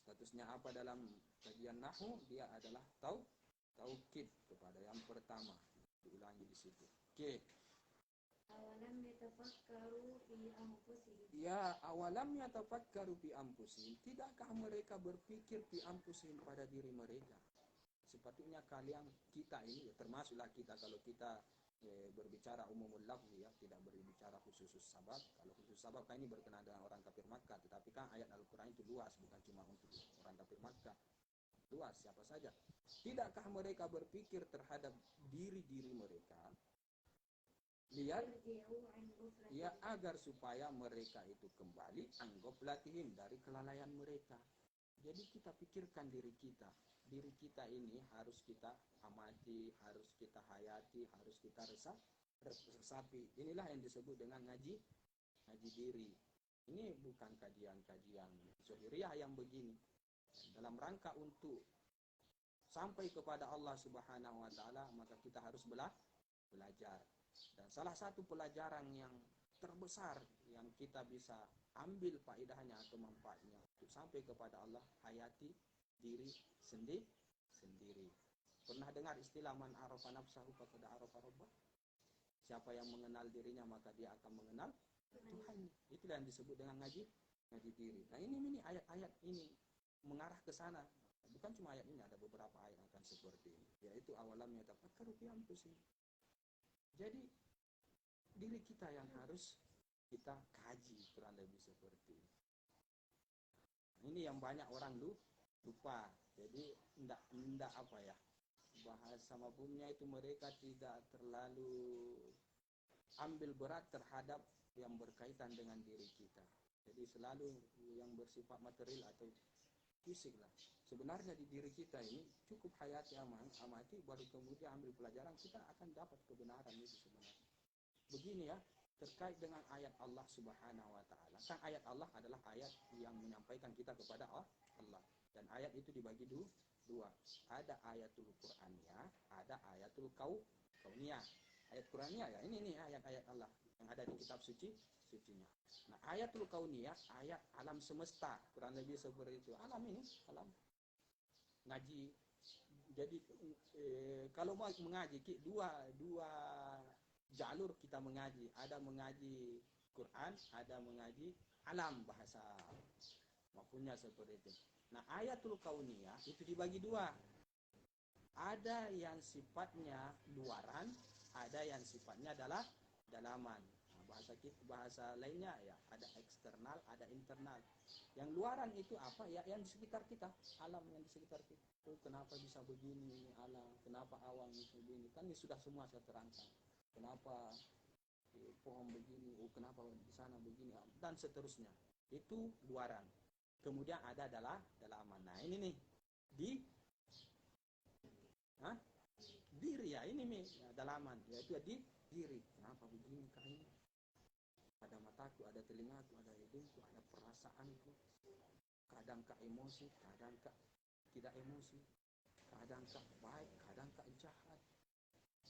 statusnya apa dalam kajian nahwu? Dia adalah taukid kepada yang pertama, diulangi di situ. Oke. Awalam yatafakkaru fi anfusihim. Ya, awalam yatafakkaru fi anfusihim, tidakkah mereka berpikir fi anfusihim, pada diri mereka? Sepatutnya kalian, kita ini ya, termasuklah kita, kalau kita berbicara umumul lafzi ya, tidak berbicara khusus sabab. Kalau khusus sabab kan ini berkenaan dengan orang kafir Makkah, tetapi kan ayat Al-Qur'an itu luas, bukan cuma untuk orang kafir Makkah. Luas, siapa saja. Tidakkah mereka berpikir terhadap diri-diri mereka, lihat ya, agar supaya mereka itu kembali anggoplatihim, dari kelalaian mereka. Jadi kita pikirkan diri kita ini harus kita amati, harus kita hayati, harus kita resapi. Inilah yang disebut dengan ngaji diri. Ini bukan kajian-kajian zuhiriyah yang begini. Dalam rangka untuk sampai kepada Allah Subhanahu wa taala, maka kita harus belajar. Dan salah satu pelajaran yang terbesar yang kita bisa ambil faedahnya atau manfaatnya untuk sampai kepada Allah, hayati diri sendiri. Pernah dengar istilah man arafa nafsahu faqad arafa rabbah? Siapa yang mengenal dirinya maka dia akan mengenal Tuhan. Itulah yang disebut dengan ngaji diri. Nah, ini ayat-ayat ini mengarah ke sana. Bukan cuma ayat ini, ada beberapa ayat akan seperti ini, yaitu awalam yatafakkaru fi anfusihim. Jadi diri kita yang harus kita kaji, kurang lebih seperti ini. Ini yang banyak orang lupa. Jadi enggak apa ya, bahasa mafhumnya itu mereka tidak terlalu ambil berat terhadap yang berkaitan dengan diri kita. Jadi selalu yang bersifat material atau fisik lah. Sebenarnya di diri kita ini cukup hayati, amati, baru kemudian ambil pelajaran, kita akan dapat kebenaran itu sebenarnya. Begini ya, terkait dengan ayat Allah Subhanahu wa taala. Kan ayat Allah adalah ayat yang menyampaikan kita kepada Allah. Dan ayat itu dibagi dua. Ada ayatul Qur'aniyah, ada ayatul kauniyah. Ayat Qur'aniyah ya, ini ayat-ayat Allah yang ada di kitab sucinya. Nah, ayatul kauniyah, ayat alam semesta, kurang lebih seperti itu. Alam ini, alam ngaji. Jadi kalau mau mengaji dua jalur kita mengaji. Ada mengaji Quran, ada mengaji alam bahasa. Mafhumnya seperti itu. Nah, ayatul kauniyah itu dibagi dua. Ada yang sifatnya luaran, ada yang sifatnya adalah dalaman. Nah, bahasa lainnya ya ada eksternal, ada internal. Yang luaran itu apa? Ya yang di sekitar kita, alam yang di sekitar kita. Oh, kenapa bisa begini ini alam? Kenapa awan bisa begini? Kan ini sudah semua saya terangkan. Kenapa pohon begini? Oh, kenapa di sana begini? Dan seterusnya. Itu luaran. Kemudian ada adalah dalaman. Nah, ini nih di diri ya ini nih ya, dalaman yaitu ya, di diri. Kenapa begini kayaknya? Ada mataku, ada telingaku, ada hidungku, ada perasaanku. Kadang kak emosi, kadang kak tidak emosi. Kadang kak baik, kadang kak jahat.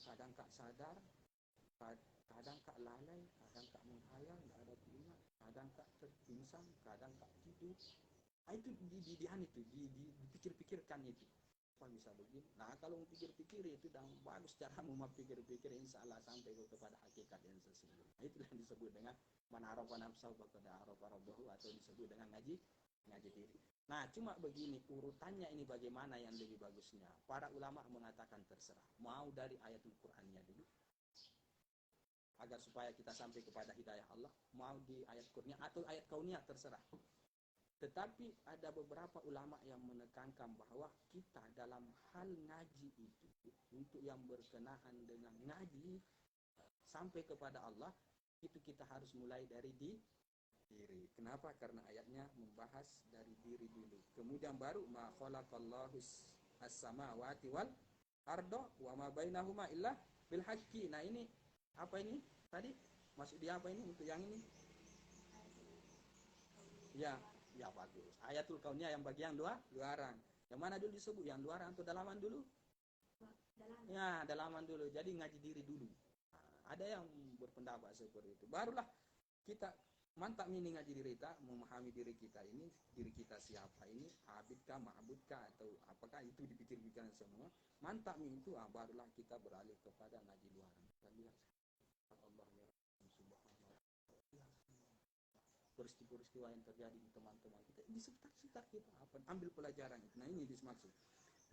Kadang kak sadar, kadang kak lalai, kadang kak menghayal, tidak ada telinga. Kadang kak terpingsang, kadang kak tidur. Nah, itu dipikir-pikirkan itu. Apa bisa begini? Nah, kalau pikir-pikir itu dan bagus cara memikir-pikir, insya Allah sampai kepada hakikat yang sesungguhnya. Nah, itulah yang disebut dengan manarafa nafsahu baqada arafa rabbahu atau disebut dengan ngaji diri. Nah, cuma begini urutannya ini bagaimana yang lebih bagusnya. Para ulama mengatakan terserah. Mau dari ayatul Qur'annya dulu agar supaya kita sampai kepada hidayah Allah, mau di ayat Qur'annya atau ayat kauniyah terserah. Tetapi ada beberapa ulama yang menekankan bahwa kita dalam hal ngaji itu untuk yang berkenaan dengan ngaji sampai kepada Allah itu kita harus mulai dari diri. Kenapa? Karena ayatnya membahas dari diri dulu. Kemudian baru ma khalaqallahu as-samawati wal arda wa ma bainahuma illa bil haqqi. Nah, ini apa ini? Tadi maksud dia apa ini untuk yang ini? Ya, ya bagus. Ayatul kauniyah yang bagian luaran. Yang mana dulu disebut? Yang luaran atau dalaman dulu? Dalaman. Ya, dalaman dulu. Jadi ngaji diri dulu. Nah, ada yang berpendapat seperti itu. Barulah kita mantap ini ngaji diri kita, memahami diri kita ini, diri kita siapa ini, abidkah, ma'budkah, atau apakah itu dipikir-pikirkan semua. Mantap itu, barulah kita beralih kepada ngaji luaran. Kita lihat Allah ya subhanahu peristiwa-peristiwa yang terjadi di teman-teman kita di sekitar kita apa ambil pelajaran itu. Nah, ini dimaksud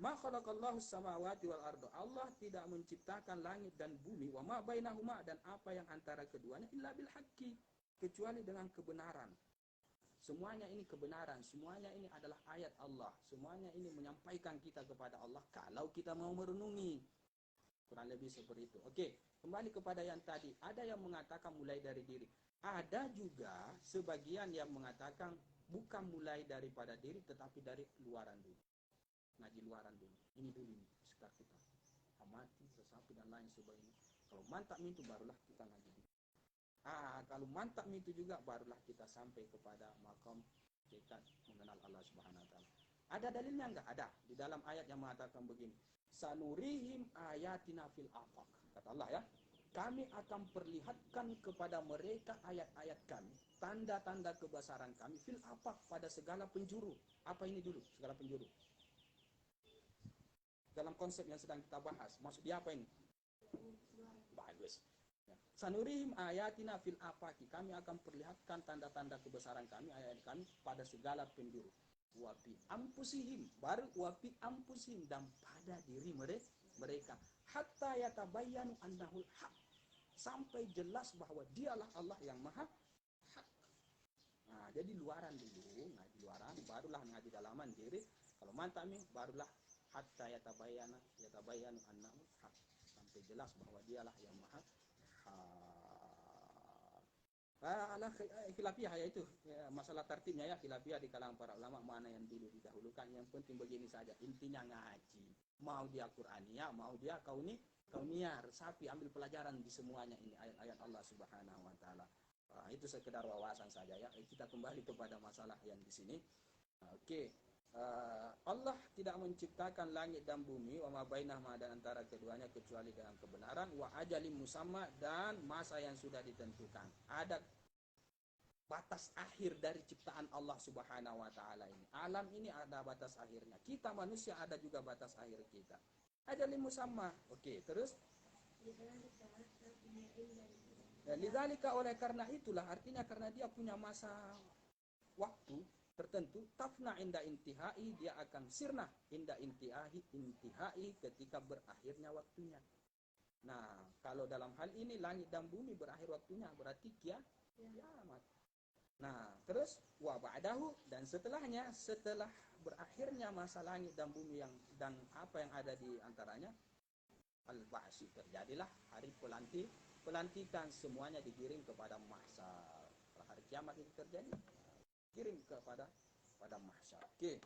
ma khalaqallahu samawati wal arda. Allah tidak menciptakan langit dan bumi wa ma bainahuma dan apa yang antara keduanya illa bil haqqi kecuali dengan kebenaran. Semuanya ini kebenaran, semuanya ini adalah ayat Allah, semuanya ini menyampaikan kita kepada Allah kalau kita mau merenungi. Kurang lebih seperti itu. Oke, kembali kepada yang tadi. Ada yang mengatakan mulai dari diri. Ada juga sebagian yang mengatakan bukan mulai daripada diri, tetapi dari luaran dulu. Ngaji luaran dulu. Ini dulu ini, sekitar kita. Amati, resapi, dan lain sebagainya. Kalau mantap itu barulah kita ngaji dulu. Kalau mantap itu juga barulah kita sampai kepada makom kita mengenal Allah Subhanahu wa taala. Ada dalilnya enggak? Ada. Di dalam ayat yang mengatakan begini. Sanurihim ayatina fil afaq. Kata Allah ya. Kami akan perlihatkan kepada mereka ayat-ayat kami, tanda-tanda kebesaran kami fil afaq pada segala penjuru. Apa ini dulu? Segala penjuru. Dalam konsep yang sedang kita bahas. Maksudnya apa ini? Bagus. Sanurihim ayatina fil afaqi. Kami akan perlihatkan tanda-tanda kebesaran kami, ayat kami pada segala penjuru. Wapi ampusihim, baru wapi ampusihim dan pada diri mereka. Hatta yatabayyanu annahul haq. Sampai jelas bahwa dialah Allah yang maha hak. Nah, jadi luaran dulu, ngaji luaran, barulah ngaji dalaman diri. Kalau mantap nih, barulah hatta yatabayyanu annahul haq. Sampai jelas bahwa dialah yang maha ala khilafiyah yaitu ya, masalah tertibnya ya khilafiyah di kalangan para ulama mana yang dulu didahulukan. Yang penting begini saja, intinya ngaji. Mau dia Qur'aniyah, mau dia kauniyah, resapi, ambil pelajaran di semuanya ini ayat-ayat Allah Subhanahu wa taala. Itu sekedar wawasan saja ya. Kita kembali kepada masalah yang di sini. Oke. Allah tidak menciptakan langit dan bumi wa ma bainahuma dan antara keduanya kecuali dengan kebenaran wa ajalim musamma dan masa yang sudah ditentukan. Ada batas akhir dari ciptaan Allah Subhanahu wa taala ini. Alam ini ada batas akhirnya. Kita manusia ada juga batas akhir kita. Ajalim musamma. Oke, terus lidzalika oleh karena itulah artinya karena dia punya masa waktu tertentu, tafna inda intihai, dia akan sirna inda intihai ketika berakhirnya waktunya. Nah, kalau dalam hal ini langit dan bumi berakhir waktunya, berarti kiamat. Nah, terus wa ba'dahu, dan setelahnya, setelah berakhirnya masa langit dan bumi dan apa yang ada di antaranya, al-ba'su, terjadilah hari pelantikan, semuanya digiring kepada mahsyar. Hari kiamat itu terjadi, kirim pada mahsyar. Oke.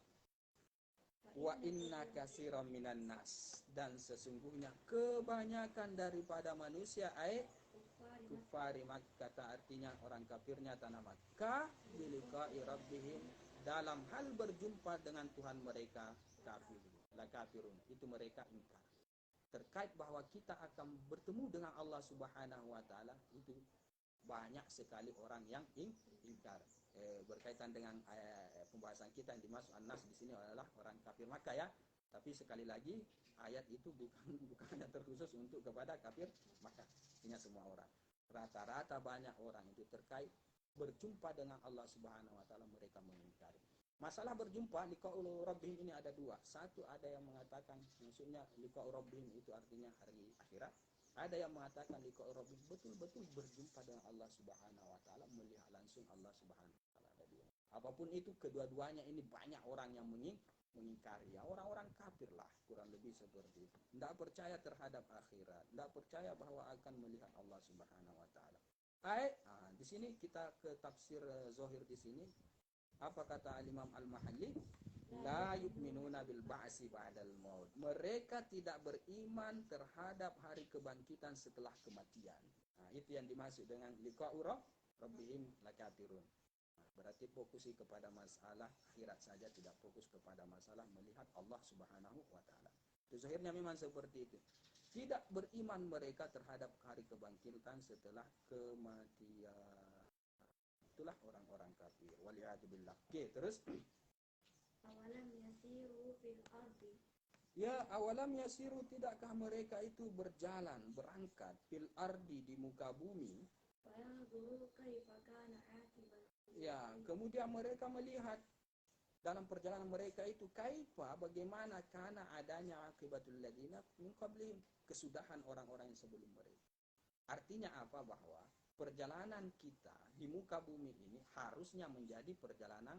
Wa inna katsiran minan nas, dan sesungguhnya kebanyakan daripada manusia kufari Makkah, artinya orang kafirnya tanah Makkah, biliqa'i rabbihim, dalam hal berjumpa dengan Tuhan mereka, kafirun, itu mereka ingkar terkait bahwa kita akan bertemu dengan Allah Subhanahu wa taala. Itu banyak sekali orang yang ingkar. Berkaitan dengan pembahasan kita yang dimaksud An-Nas di sini adalah orang kafir Makkah ya. Tapi sekali lagi ayat itu bukan hanya terkhusus untuk kepada kafir Makkah, artinya semua orang. Rata-rata banyak orang itu terkait berjumpa dengan Allah Subhanahu wa taala, mereka mengingkari. Masalah berjumpa liqa'ul rabbihim ini ada dua. Satu, ada yang mengatakan maksudnya liqa'ul rabbihim itu artinya hari akhirat. Ada yang mengatakan liqa'ul rabbihim betul-betul berjumpa dengan Allah Subhanahu wa taala, melihat langsung Allah Subhanahu wa taala. Ada dua. Apapun itu, kedua-duanya ini banyak orang yang mengingkari. Ya, orang-orang kafir lah, kurang lebih seperti itu. Tidak percaya terhadap akhirat, tidak percaya bahwa akan melihat Allah Subhanahu wa taala. Di sini kita ke tafsir Zohir di sini. Apa kata Imam Al-Mahalli? La yu'minuna bil ba'si ba'dal maut. Mereka tidak beriman terhadap hari kebangkitan setelah kematian. Nah, itu yang dimaksud dengan liqa'u rabbihim lakafirun. Berarti fokusi kepada masalah akhirat saja, tidak fokus kepada masalah melihat Allah Subhanahu wa taala. Itu zahirnya memang seperti itu. Tidak beriman mereka terhadap hari kebangkitan setelah kematian. Itulah orang-orang kafir. Waliyadzubillah. Oke, terus awalam yasiru fil ardi. Ya, awalam yasiru, tidakkah mereka itu berjalan, berangkat fil ardi, di muka bumi. Fayanzuru kaifa kana akibat. Ya, kemudian mereka melihat dalam perjalanan mereka itu kaifa, bagaimana kana adanya akibatul ladina min qablihim, kesudahan orang-orang yang sebelum mereka. Artinya apa? Bahwa perjalanan kita di muka bumi ini harusnya menjadi perjalanan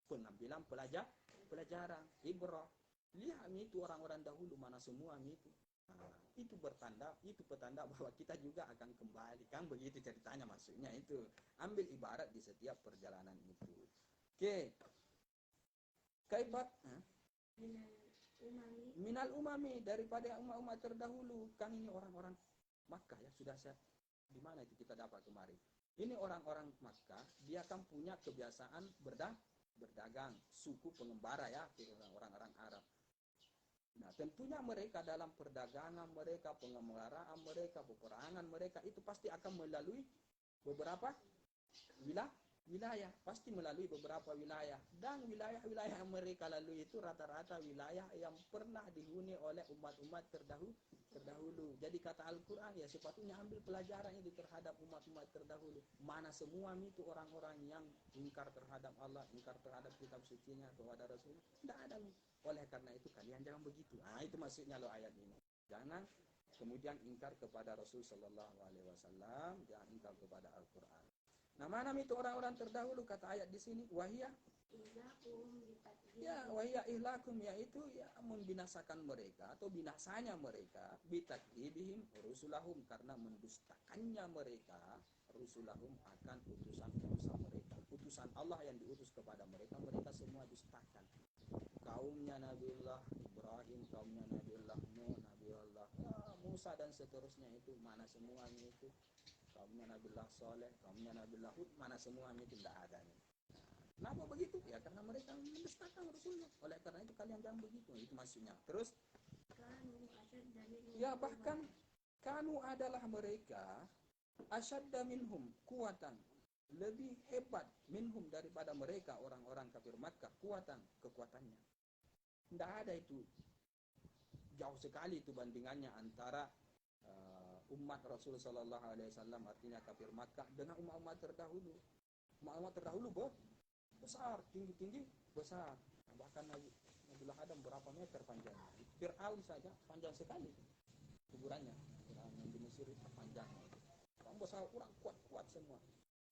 pengambilan pelajaran, ibrah. Lihat itu orang-orang dahulu mana semua itu. Nah, itu petanda bahwa kita juga akan kembali, kan begitu ceritanya, maksudnya itu ambil ibarat di setiap perjalanan itu. Oke. Kaibat minal umami, daripada umat-umat terdahulu. Kan ini orang-orang Makkah ya, sudah saya di mana itu kita dapat kemarin. Ini orang-orang Makkah, dia kan punya kebiasaan berdagang, suku pengembara ya, orang-orang Arab. Nah, tentunya mereka dalam perdagangan mereka, pengembaraan mereka, peperangan mereka itu pasti akan melalui beberapa wilayah, pasti melalui beberapa wilayah, dan wilayah-wilayah yang mereka lalui itu rata-rata wilayah yang pernah dihuni oleh umat-umat terdahulu. Jadi kata Al-Quran ya, sepatutnya ambil pelajaran itu terhadap umat-umat terdahulu. Mana semua itu orang-orang yang ingkar terhadap Allah, ingkar terhadap kitab sucinya kepada Rasul, tidak ada. Oleh karena itu kalian jangan begitu. Itu maksudnya loh ayat ini. Jangan kemudian ingkar kepada Rasul Sallallahu Alaihi Wasallam, jangan ingkar kepada Al-Quran. Nah, mana itu orang-orang terdahulu, kata ayat di sini, wahiyah ihlakum, yaitu ya membinasakan mereka atau binasanya mereka, bitakdzibihim rusulahum, karena mendustakannya mereka rusulahum, akan utusan mereka, utusan Allah yang diutus kepada mereka, mereka semua dustakan. Kaumnya Nabiullah Ibrahim, kaumnya Nabiullah Nuh, Nabiullah Musa dan seterusnya, itu mana semuanya itu. Kaumnya Nabiullah Saleh, kaumnya Nabiullah Hud, mana semuanya itu tidak ada nih. Kenapa begitu? Ya karena mereka mendustakan Rasulnya. Oleh karena itu kalian jangan begitu. Itu maksudnya. Terus ya, bahkan kanu adalah mereka asyadda minhum kuatan, lebih hebat minhum daripada mereka orang-orang kafir Makkah, kekuatannya. Tidak ada itu, jauh sekali itu bandingannya antara umat Rasul Sallallahu Alaihi Wasallam, artinya kafir Makkah, dengan umat-umat terdahulu. Umat-umat terdahulu besar, tinggi-tinggi, besar. Nah, bahkan Nabiullah Adam berapa meter panjangnya. Fir'aun saja panjang sekali kuburannya. Fir'aun yang di Mesir itu panjangnya. Orang besar, orang kuat-kuat semua.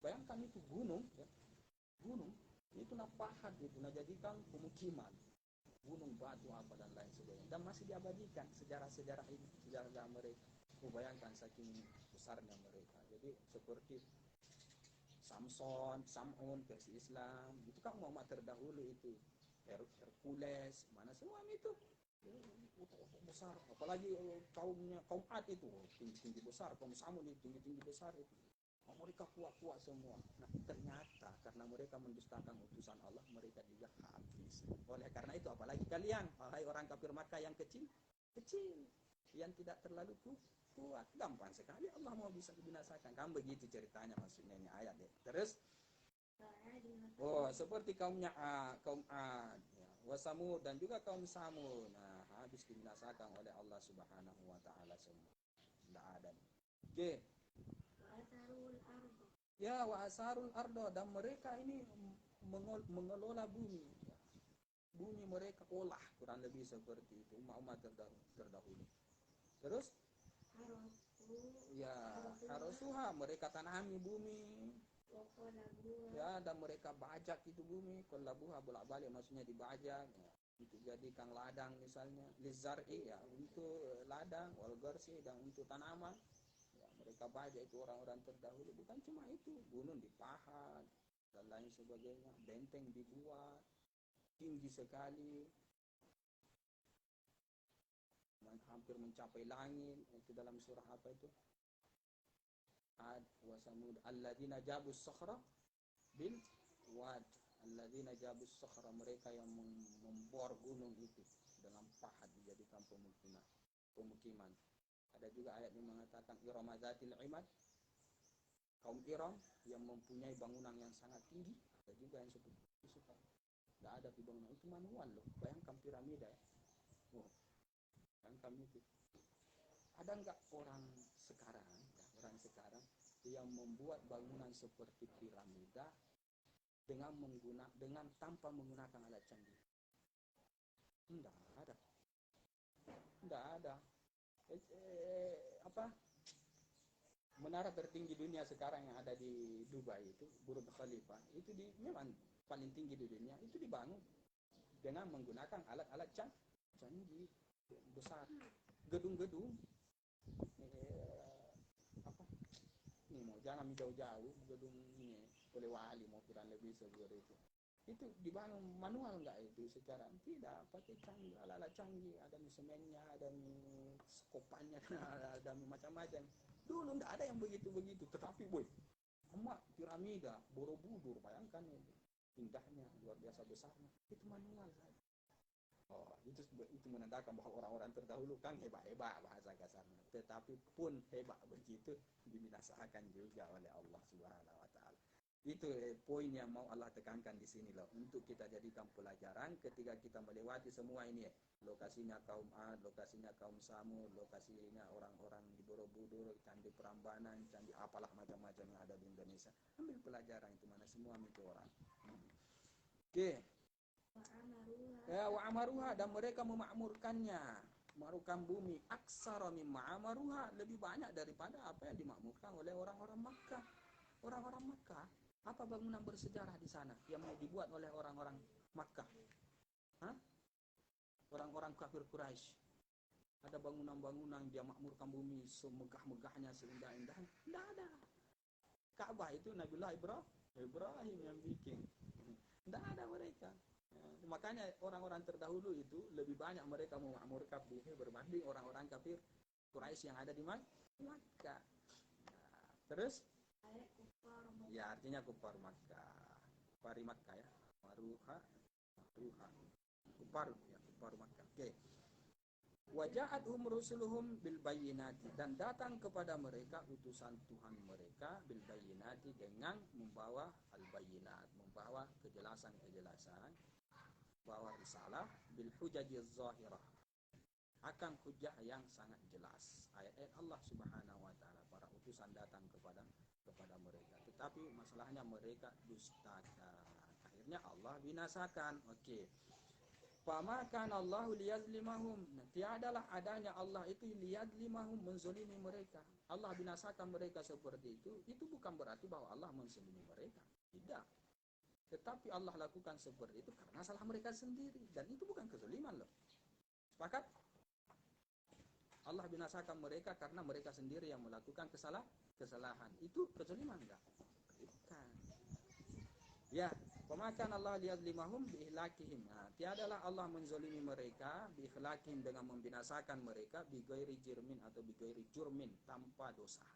Bayangkan itu gunung, ya. Gunung itu napahat itu, nah jadikan pemukiman. Gunung, batu, apa dan lain sebagainya. Dan masih diabadikan sejarah-sejarah ini, sejarah mereka. Bayangkan saking besarnya mereka. Jadi seperti Samson, versi Islam, itu kan Muhammad terdahulu itu. Hercules, mana semua itu. Besar, apalagi kaum Ad itu tinggi-tinggi besar, kaum Samud itu tinggi-tinggi besar itu. Mereka kuat-kuat semua. Nah, ternyata karena mereka mendustakan utusan Allah, mereka juga habis. Oleh karena itu, apalagi kalian, wahai orang kafir Makkah yang kecil, yang tidak terlalu kuat, gampang sekali Allah mau bisa dibinasakan. Kan begitu ceritanya, maksudnya ini ayat deh. Terus, seperti kaum Ad, ya, Wasamud dan juga kaum Samud. Nah, habis dibinasakan oleh Allah Subhanahu wa taala semua. Tidak ada. Oke. Ya, wa asarul ardo, dan mereka ini mengelola bumi. Bumi mereka olah, kurang lebih seperti itu, umat terdahulu. Terus ya, harosuha, mereka tanami bumi. Ya, dan mereka bajak itu bumi, kolabuha bolak-balik, maksudnya dibajak. Ya, untuk jadikan ladang misalnya, lizar'i, ya, untuk ladang, walgarsi, dan untuk tanaman. Ya, mereka bajak itu orang-orang terdahulu. Bukan cuma itu, gunung dipahat dan lain sebagainya, benteng dibuat tinggi sekali, hampir mencapai langit. Itu dalam surah apa itu? Ad wa Samud alladzina jabus sakhra bil wad, alladzina jabus sakhra, mereka yang membor gunung itu dengan pahat dijadikan pemukiman. Ada juga ayat yang mengatakan iramazatil imad, kaum Iram yang mempunyai bangunan yang sangat tinggi. Ada juga yang seperti itu. Tidak ada di bangunan itu manual loh. Bayangkan piramida ya. Bayangkan itu. Ada nggak orang sekarang yang membuat bangunan seperti piramida dengan tanpa menggunakan alat canggih? Tidak ada. Tidak ada. Menara tertinggi dunia sekarang yang ada di Dubai itu, Burj Khalifa, itu memang paling tinggi di dunia, itu dibangun dengan menggunakan alat-alat canggih besar. Gedung-gedung jangan jauh-jauh, gedung ini oleh wali mau kurang lebih seperti itu dibangun manual nggak itu sekarang? Tidak, pakai canggih, alat-alat canggih, ada semennya, ada skopannya, ada macam-macam. Dulu nggak ada yang begitu-begitu, tetapi piramida Borobudur, bayangkan itu indahnya, luar biasa besarnya, itu manual saja. Itu menandakan bahwa orang-orang terdahulu kan hebat-hebat bahasa kasarnya. Tetapi pun hebat begitu dibinasakan juga oleh Allah Subhanahu wa taala. Itu poin yang mau Allah tekankan di sini loh, untuk kita jadikan pelajaran ketika kita melewati semua ini. Lokasinya kaum Ad, lokasinya kaum Samud, lokasinya orang-orang di Borobudur, Candi Prambanan, candi apalah macam-macam yang ada di Indonesia. Ambil pelajaran itu, mana semua itu orang. Oke. Ya, wa amaruha, dan mereka memakmurkannya, memakmurkan bumi, aksara mimma amaruha, lebih banyak daripada apa yang dimakmurkan oleh orang-orang Makkah. Orang-orang Makkah, apa bangunan bersejarah di sana yang dibuat oleh orang-orang Makkah? Orang-orang kafir Quraisy. Ada bangunan-bangunan dia makmurkan bumi semegah-megahnya, seindah-indahnya? Tidak ada. Ka'bah itu Nabiullah Ibrahim yang bikin. Tidak ada mereka. Makanya orang-orang terdahulu itu lebih banyak mereka memakmurkan bumi berbanding orang-orang kafir Quraisy yang ada di Makkah. Nah, terus ya, artinya kufar Makkah, kufari Makkah ya, maruha kufar ya, kufar Makkah. Oke. Waja'atuhum rusuluhum bil bayyinati, dan datang kepada mereka utusan Tuhan mereka bil bayyinati, dengan membawa al bayyinat, membawa kejelasan-kejelasan, bawa risalah bil hujajiz zahirah, akan hujah yang sangat jelas. Ayat-ayat Allah Subhanahu wa taala, para utusan datang kepada mereka, tetapi masalahnya mereka dustakan. Akhirnya akhirnya Allah binasakan. Okey. Fama kana Allahu liyazlimahum. Tiadalah adanya Allah itu liyazlimahum, menzalimi mereka. Allah binasakan mereka seperti itu bukan berarti bahwa Allah menzalimi mereka. Tidak. Tetapi Allah lakukan seperti itu karena salah mereka sendiri, dan itu bukan kezaliman loh. Sepakat? Allah binasakan mereka karena mereka sendiri yang melakukan kesalahan. Itu kezaliman enggak? Bukan. Ya, pemakan Allah liyazlimahum biihlakihim. Nah, tiadalah Allah menzalimi mereka biihlakihim, dengan membinasakan mereka bighairi jirmin atau bighairi jurmin, tanpa dosa.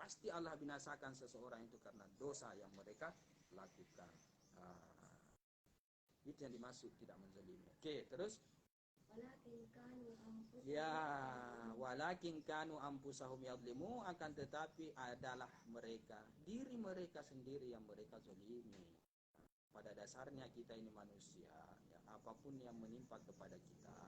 Pasti Allah binasakan seseorang itu karena dosa yang mereka lakukan. Itu yang dimaksud tidak menzalimi. Oke, terus walakin kanu anfusahum ya, walakin kanu anfusahum yadlimu, akan tetapi adalah mereka, diri mereka sendiri yang mereka zalimi. Pada dasarnya kita ini manusia, ya, apapun yang menimpa kepada kita,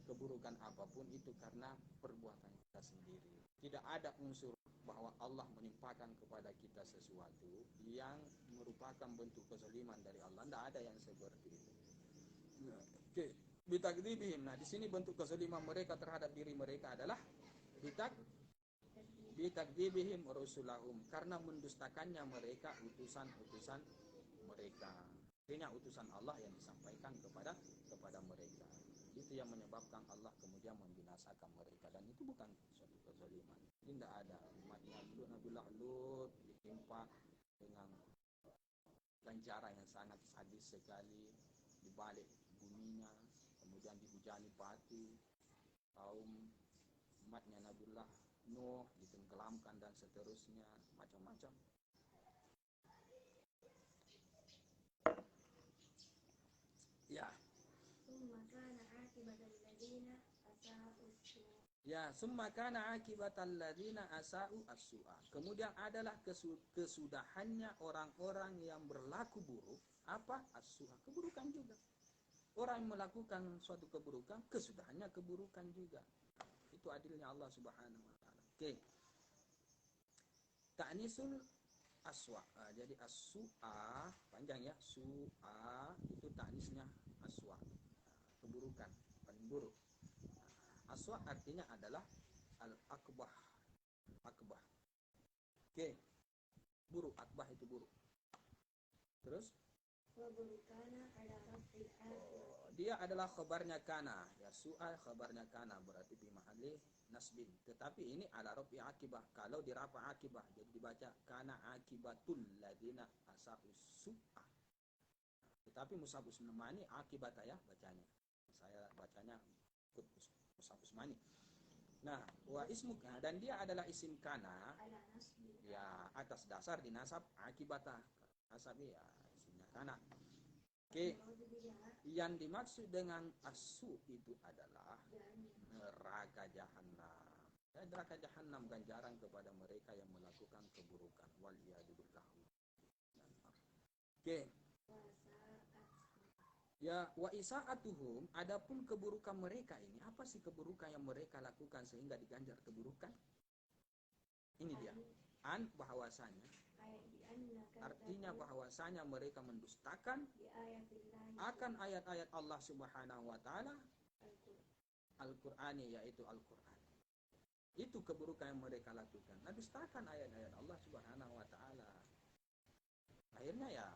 keburukan apapun itu karena perbuatan kita sendiri. Tidak ada unsur bahwa Allah menimpakan kepada kita sesuatu yang merupakan bentuk kezaliman dari Allah. Tidak ada yang seperti itu. Oke. Bitakdzibihim. Nah, di sini bentuk kezaliman mereka terhadap diri mereka adalah bitakdzibihim rusulahum, karena mendustakannya mereka utusan-utusan mereka. Artinya utusan Allah yang disampaikan kepada mereka. Itu yang menyebabkan Allah kemudian membinasakan mereka, dan itu bukan suatu kezaliman. Ini tidak ada. Umatnya Nabiullah Lut ditimpa dengan ganjaran yang sangat sadis sekali di balik buminya, kemudian dihujani batu. Kaum umatnya Nabiullah Nuh ditenggelamkan dan seterusnya, macam-macam. Ya. summa kana aqibatal ladzina asa'u as-su'a. Ya, summa kana akibatal ladzina asa'u as-su'a. Kemudian adalah kesudahannya orang-orang yang berlaku buruk apa? As-su'a, keburukan juga. Orang yang melakukan suatu keburukan, kesudahannya keburukan juga. Itu adilnya Allah Subhanahu wa taala. Oke. Ta'nisul aswa. Jadi as-su'a panjang ya. Su'a itu ta'nisnya aswa. Keburukan, paling buruk. Aswa artinya adalah al-akbah. Akbah. Oke. Buruk, akbah itu buruk. Terus wa burukana ala raf'il akhirah. dia adalah khabarnya kana. Ya, su'a khabarnya kana berarti bi mahalli nasbin. Tetapi ini ala rafi akibah. Kalau dirafa akibah jadi dibaca kana akibatul ladzina asa'u su'a. Tetapi Mushaf Usmani akibat ya bacanya. Saya bacanya ikut Mushaf Usmani. Nah, wa ismuka, dan dia adalah isim kana ala nasbi ya atas dasar dinasab akibatah. Nasabnya ya isimnya kana. Oke. Yang dimaksud dengan asu itu adalah neraka jahanam. Ya, neraka jahanam ganjaran kepada mereka yang melakukan keburukan. Waliyadzubillah. Oke. Ya, wa isa'atuhum, adapun keburukan mereka ini, apa sih keburukan yang mereka lakukan sehingga diganjar keburukan? Ini dia. An bahwasanya, artinya bahwasanya mereka mendustakan akan ayat-ayat Allah Subhanahu wa taala, Al-Qur'ani, yaitu Al-Qur'an. Itu keburukan yang mereka lakukan. Mendustakan ayat-ayat Allah Subhanahu wa taala. Akhirnya ya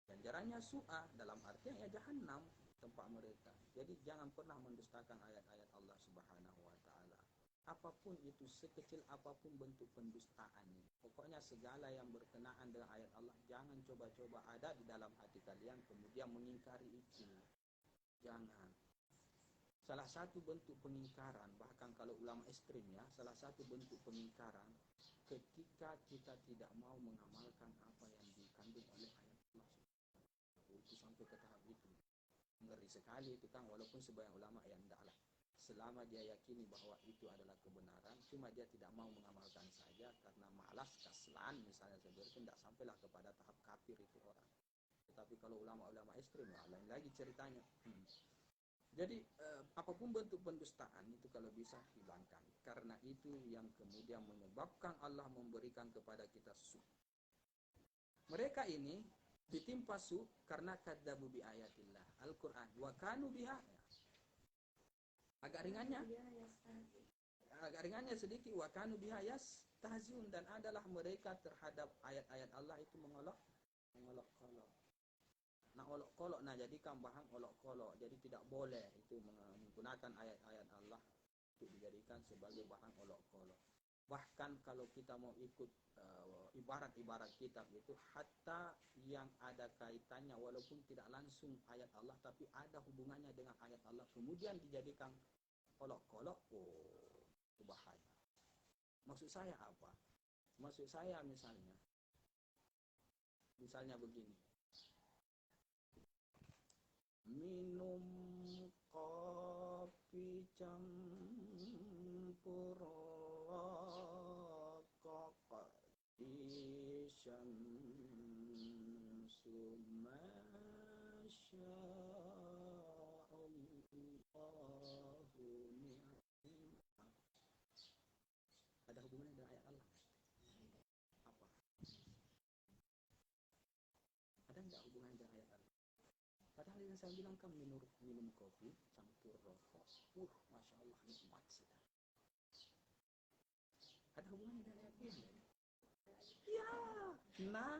ganjarannya su'a, dalam artian ya jahanam tempat mereka. Jadi jangan pernah mendustakan ayat-ayat Allah Subhanahu wa taala. Apapun itu, sekecil apapun bentuk pendustaan. Pokoknya segala yang berkenaan dengan ayat Allah, jangan coba-coba ada di dalam hati kalian kemudian mengingkari itu. Jangan. Salah satu bentuk pengingkaran, bahkan kalau ulama ekstrim ya, salah satu bentuk pengingkaran ketika kita tidak mau mengamalkan apa yang dikandung oleh ayat Allah. Itu sampai ke tahap itu. Ngeri sekali itu kan, walaupun sebagian ulama yang tidaklah. Selama dia yakini bahwa itu adalah kebenaran, cuma dia tidak mau mengamalkan saja karena malas, kaslan misalnya, seperti itu, tidak sampailah kepada tahap kafir itu orang. Tetapi kalau ulama-ulama ekstrim, ya lain lagi ceritanya. Jadi apapun bentuk pendustaan itu kalau bisa hilangkan. Karena itu yang kemudian menyebabkan Allah memberikan kepada kita mereka ini ditimpa su karena kadzabu bi ayatillah Al-Qur'an wa kanu biha. Agak ringannya sedikit wa kanu biha yastahziun, dan adalah mereka terhadap ayat-ayat Allah itu mengolok-olok. Nah, olok-olok, nah jadikan bahan olok-olok. Jadi tidak boleh itu menggunakan ayat-ayat Allah untuk dijadikan sebagai bahan olok-olok. Bahkan kalau kita mau ikut ibarat-ibarat kitab itu, hatta yang ada kaitannya walaupun tidak langsung ayat Allah tapi ada hubungannya dengan ayat Allah kemudian dijadikan olok-olok, itu bahaya. Maksud saya apa? Maksud saya misalnya begini, minum kopi campur rokok di syamsu masyaallahu ni'am. Ada hubungannya dengan ayat Allah? Apa? Ada enggak hubungannya dengan ayat Allah? Padahal yang saya bilang kan minum kopi campur rokok, masya Allah nikmat sudah. Ada hubungannya dengan ayat ini? Ya, nah,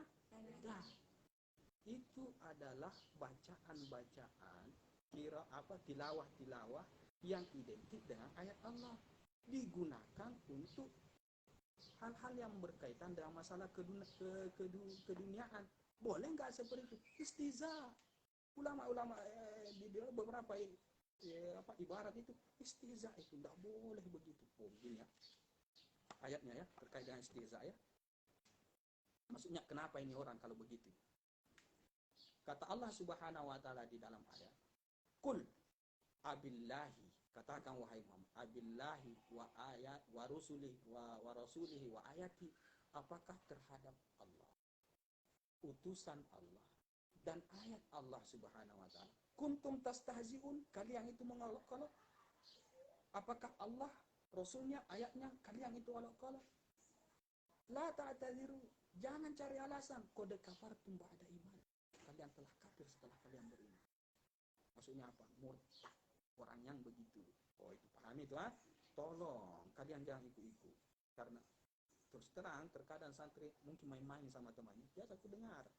itu adalah bacaan-bacaan tilawah yang identik dengan ayat Allah, digunakan untuk hal-hal yang berkaitan dengan masalah keduniaan. Boleh nggak seperti itu? Istiza. Ulama-ulama di beberapa ibarat itu istiza itu tidak boleh begitu. Begini ya ayatnya ya, terkait dengan istiza ya. Maksudnya kenapa ini orang kalau begitu? Kata Allah Subhanahu wa taala di dalam ayat, "Qul abillahi", katakan wahai Muhammad, "abillahi wa ayat wa rusulihi wa rasulihi wa ayati", apakah terhadap Allah, utusan Allah dan ayat Allah Subhanahu wa taala, kuntum tastahziun, kalian itu mengolok-olok? Apakah Allah, Rasulnya, ayatnya kalian itu olok-olok? La ta'tadiru, jangan cari alasan, qad kafartum ba'da iman, kalian telah kafir setelah kalian beriman. Maksudnya apa? Murtad orang yang begitu. Oh, itu pahami itu ah? Tolong kalian jangan ikut-ikut. Karena terus terang terkadang santri mungkin main-main sama temannya. Biasa aku dengar.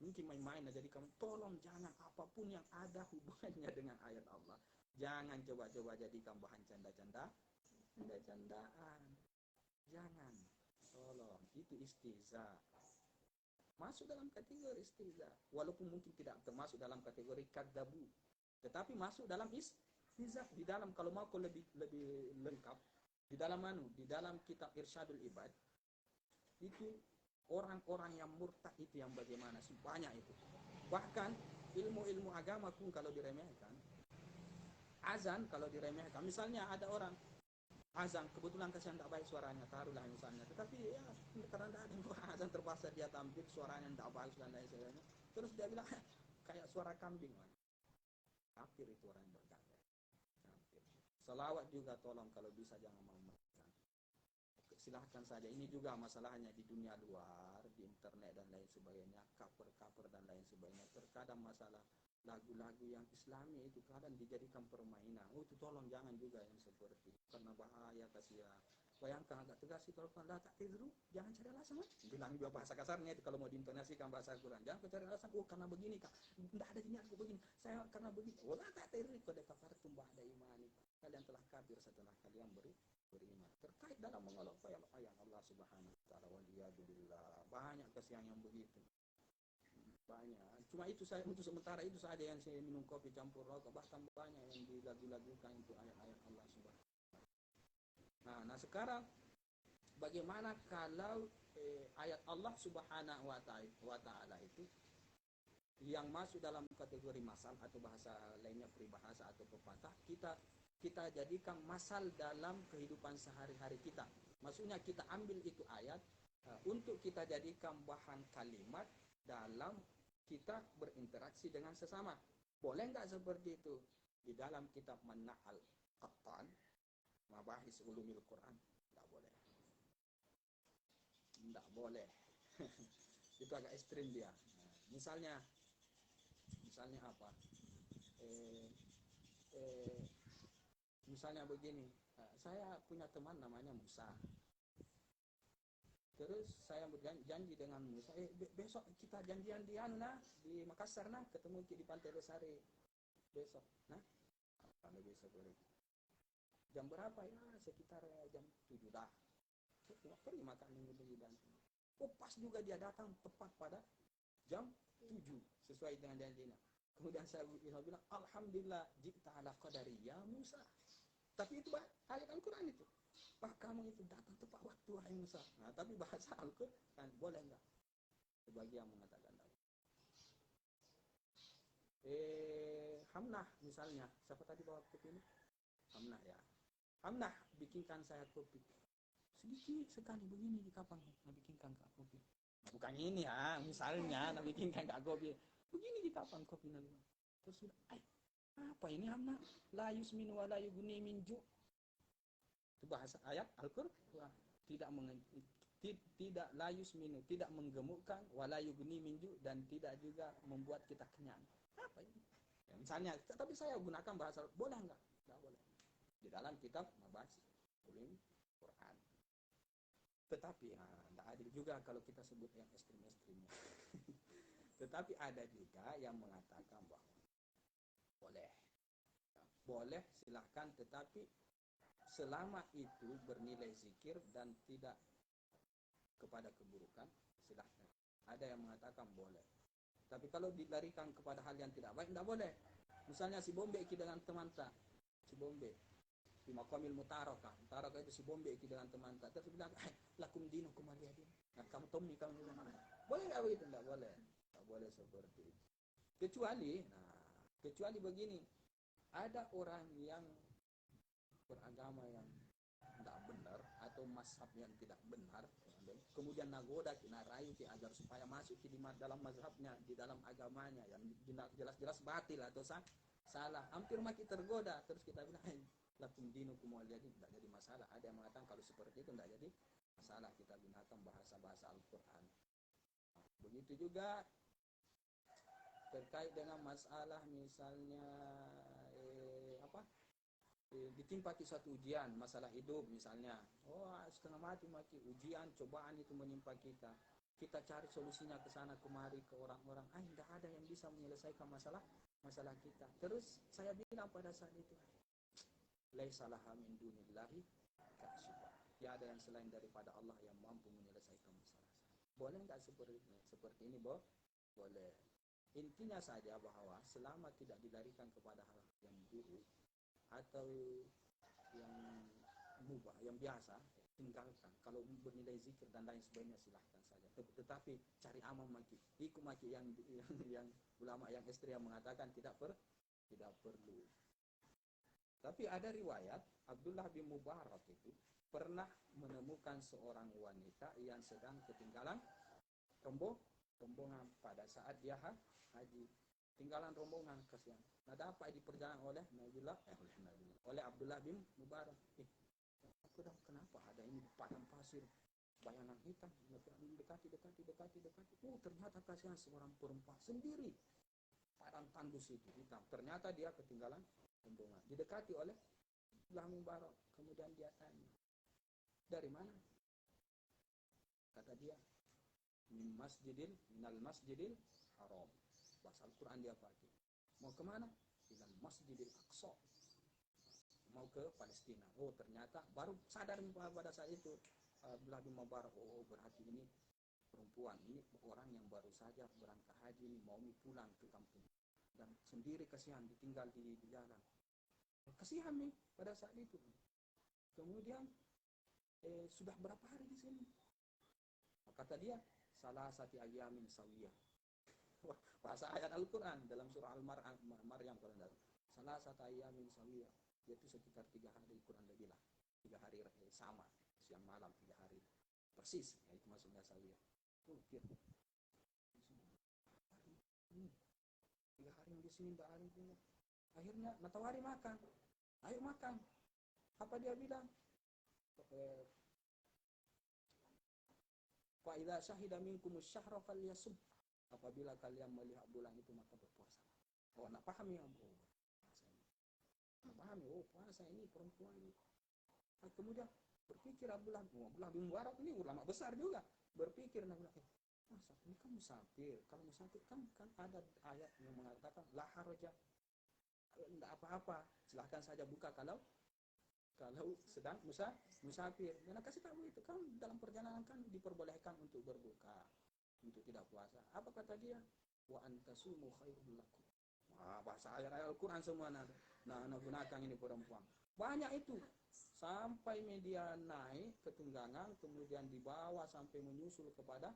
Mungkin main-main aja, jadi kamu tolong jangan apapun yang ada hubungannya dengan ayat Allah, jangan coba-coba jadikan bahan canda-candaan. Jangan. Tolong, itu istiza. Masuk dalam kategori istiza. Walaupun mungkin tidak termasuk dalam kategori kadzabu, tetapi masuk dalam istiza. Di dalam kalau mau lebih lengkap, di dalam kitab Irsyadul Ibad itu orang-orang yang murtad itu yang bagaimana sih, banyak itu. Bahkan ilmu-ilmu agama pun kalau diremehkan, azan kalau diremehkan, misalnya ada orang azan kebetulan kasihan tak baik suaranya, taruhlah misalnya, tetapi ya karena ada orang azan terpaksa dia tampil suaranya tak bagus dan lain sebagainya, terus dia bilang kayak suara kambing, kafir itu orang yang berkata kafir. Selawat juga tolong kalau bisa jangan mematikan. Silahkan saja, ini juga masalahnya di dunia luar, di internet dan lain sebagainya, cover dan lain sebagainya. Terkadang masalah lagu-lagu yang Islami itu kadang dijadikan permainan. Oh, itu tolong jangan juga yang seperti itu, karena bahaya, kasihan. Bayangkan agak tegas itu, kalau tak tidur jangan cari alasan kan? Bilang juga bahasa kasarnya itu kalau mau diintonasikan bahasa Quran, jangan cari alasan, oh karena begini kak, tidak ada niat aku begini, saya karena begini. Oh, tak tidur kode kafar tumbah ada iman, kalian telah kafir setelah kalian beriman. Terkait dalam mengolok ayat Allah Subhanahu wa taala, waliyadzubillah, banyak kasihan yang begitu. Banyak. Cuma itu saya untuk sementara itu saja yang saya minum kopi campur rokok, bahkan banyak yang dilagu-lagukan itu ayat-ayat Allah Subhanahu. Nah sekarang bagaimana kalau ayat Allah Subhanahu wa taala itu yang masuk dalam kategori masal atau bahasa lainnya peribahasa atau pepatah, kita jadikan masal dalam kehidupan sehari-hari kita. Maksudnya kita ambil itu ayat untuk kita jadikan bahan kalimat dalam kita berinteraksi dengan sesama. Boleh nggak seperti itu? Di dalam kitab Mana'al Qattan, Mabahis Ulumil Quran, nggak boleh. Nggak boleh. Itu agak ekstrim dia. Misalnya apa? Misalnya begini, saya punya teman namanya Musa. Terus saya berjanji dengan Musa, besok kita janjian di di Makassar ketemu di Pantai Losari besok. Kalau besok boleh. Jam berapa ya? Sekitar jam 7 dah. Pergi makan di dan. Pas juga dia datang tepat pada jam 7 sesuai dengan janjinya. Kemudian saya bilang, Alhamdulillah jikta ala qadari ya Musa. Tapi itu ayat Al-Quran itu. Kamu itu datang tepat waktu wahai Musa. Tapi bahasa Al-Quran boleh enggak? Sebagian mengatakan tak. Hamnah misalnya. Siapa tadi bawa kopi ini? Hamnah ya. Hamnah bikinkan saya kopi. Sedikit sekali begini di kapang. Bikinkan kak kopi. Bukan ini ya. Misalnya bikinkan kak kopi. Begini di kapang kopi nanti. Terus sudah. Apa ini Hamnah? La yusmin wa la yuguni min ju'. Itu bahasa ayat Al-Qur'an. Tidak la yusminu, tidak menggemukkan, wa la yuguni min ju' dan tidak juga membuat kita kenyang. Apa ini? Ya, misalnya, tapi saya gunakan bahasa boleh enggak? Enggak boleh. Di dalam kitab Mabazi Ulum Quran. Tetapi enggak adil juga kalau kita sebut yang ekstrim-ekstrimnya. Tetapi ada juga yang mengatakan bahwa boleh silahkan, tetapi selama itu bernilai zikir dan tidak kepada keburukan, silahkan. Ada yang mengatakan boleh. Tapi kalau dilarikan kepada hal yang tidak baik, tidak boleh. Misalnya si Bombe iki dengan teman tak, si Bombe di Maqamil Mutarakah itu si Bombe iki dengan teman tak, terus bilang lakum dinukum waliyadin. Kamu tomni kamu bilang, boleh nggak begitu? Tidak boleh. Tidak boleh seperti itu. Kecuali begini, ada orang yang beragama yang tidak benar atau mazhab yang tidak benar, kemudian nagoda kina rayu agar supaya masuk di dalam mazhabnya, di dalam agamanya yang jelas-jelas batil atau salah, hampir makin tergoda, terus kita bilang lakum dinukum waliyadin, tidak jadi masalah. Ada yang mengatakan kalau seperti itu tidak jadi masalah, kita gunakan bahasa Al-Quran. Begitu juga terkait dengan masalah misalnya ditimpaki suatu ujian, masalah hidup misalnya, setengah mati ujian, cobaan itu menimpa kita cari solusinya ke sana kemari ke orang-orang, tidak ada yang bisa menyelesaikan masalah kita. Terus saya bilang pada saat itu, laisa laha min dunillahi kashifa, tiada yang selain daripada Allah yang mampu menyelesaikan masalah saya. Boleh enggak seperti ini, boleh. Intinya saja bahwa selama tidak dilarikan kepada hal yang buruk atau yang mubah, yang biasa, tinggalkan. Kalau bernilai zikir dan lain sebagainya silahkan saja. Tetapi cari aman ikut yang ulama yang ekstrem mengatakan tidak perlu. Tapi ada riwayat Abdullah bin Mubarak itu pernah menemukan seorang wanita yang sedang ketinggalan rombongan pada saat dia haji. Tinggalan rombongan, kasihan. Dapat di perjalanan oleh Abdullah bin Mubarak. Kenapa ada ini padang pasir, bayangan hitam, dekati. Ternyata kasihan seorang perempuan sendiri. Padang tandus itu hitam. Ternyata dia ketinggalan rombongan. Didekati oleh Abdullah bin Mubarak. Kemudian dia tanya, dari mana? Kata dia, minal masjidil haram. Bahasa Al-Quran dia pakai. Mau kemana? Ilal Masjidil Aqsa. Mau ke Palestina. Ternyata baru sadar pada saat itu Abdullah bin Mubarak, berarti ini perempuan, ini orang yang baru saja berangkat haji ini, mau pulang ke kampung dan sendiri, kasihan ditinggal di jalan. Kasihan nih pada saat itu. Kemudian sudah berapa hari di sini? Kata dia, salah satu ayamin sawiyah. Bahasa ayat Al-Quran dalam surah Al-Maryam, salah satu ayamin sawiyah, yaitu sekitar 3 hari kurang lebih lah, 3 hari sama, siang malam 3 hari persis, itu maksudnya sawiyah. 3 hari di sini tidak ada punya. Akhirnya natawari makan, ayo makan. Apa dia bilang? Fa idza syahida minkumus syahra falyasum. apabila kalian melihat bulan itu maka berpuasa. Oh, nak pahami ya, oh, puasa ini. Nak pahami, oh puasa ini perempuan ini. Nah, kemudian berpikir Abdullah bin Mubarak ini ulama besar juga. Berpikir masa ini kan musafir. Kalau musafir kan ada ayat yang mengatakan la haraja, tidak apa-apa, silahkan saja buka kalau sedang musafir. Dan kasih tahu itu kan dalam perjalanan kan diperbolehkan untuk berbuka, untuk tidak puasa. Apa kata dia? Wa antasumu khairul lakum. Wah, bahasa ayat-ayat Al-Quran semua nah gunakan ini perempuan. Banyak itu. Sampai media naik ke tunggangan, kemudian dibawa sampai menyusul kepada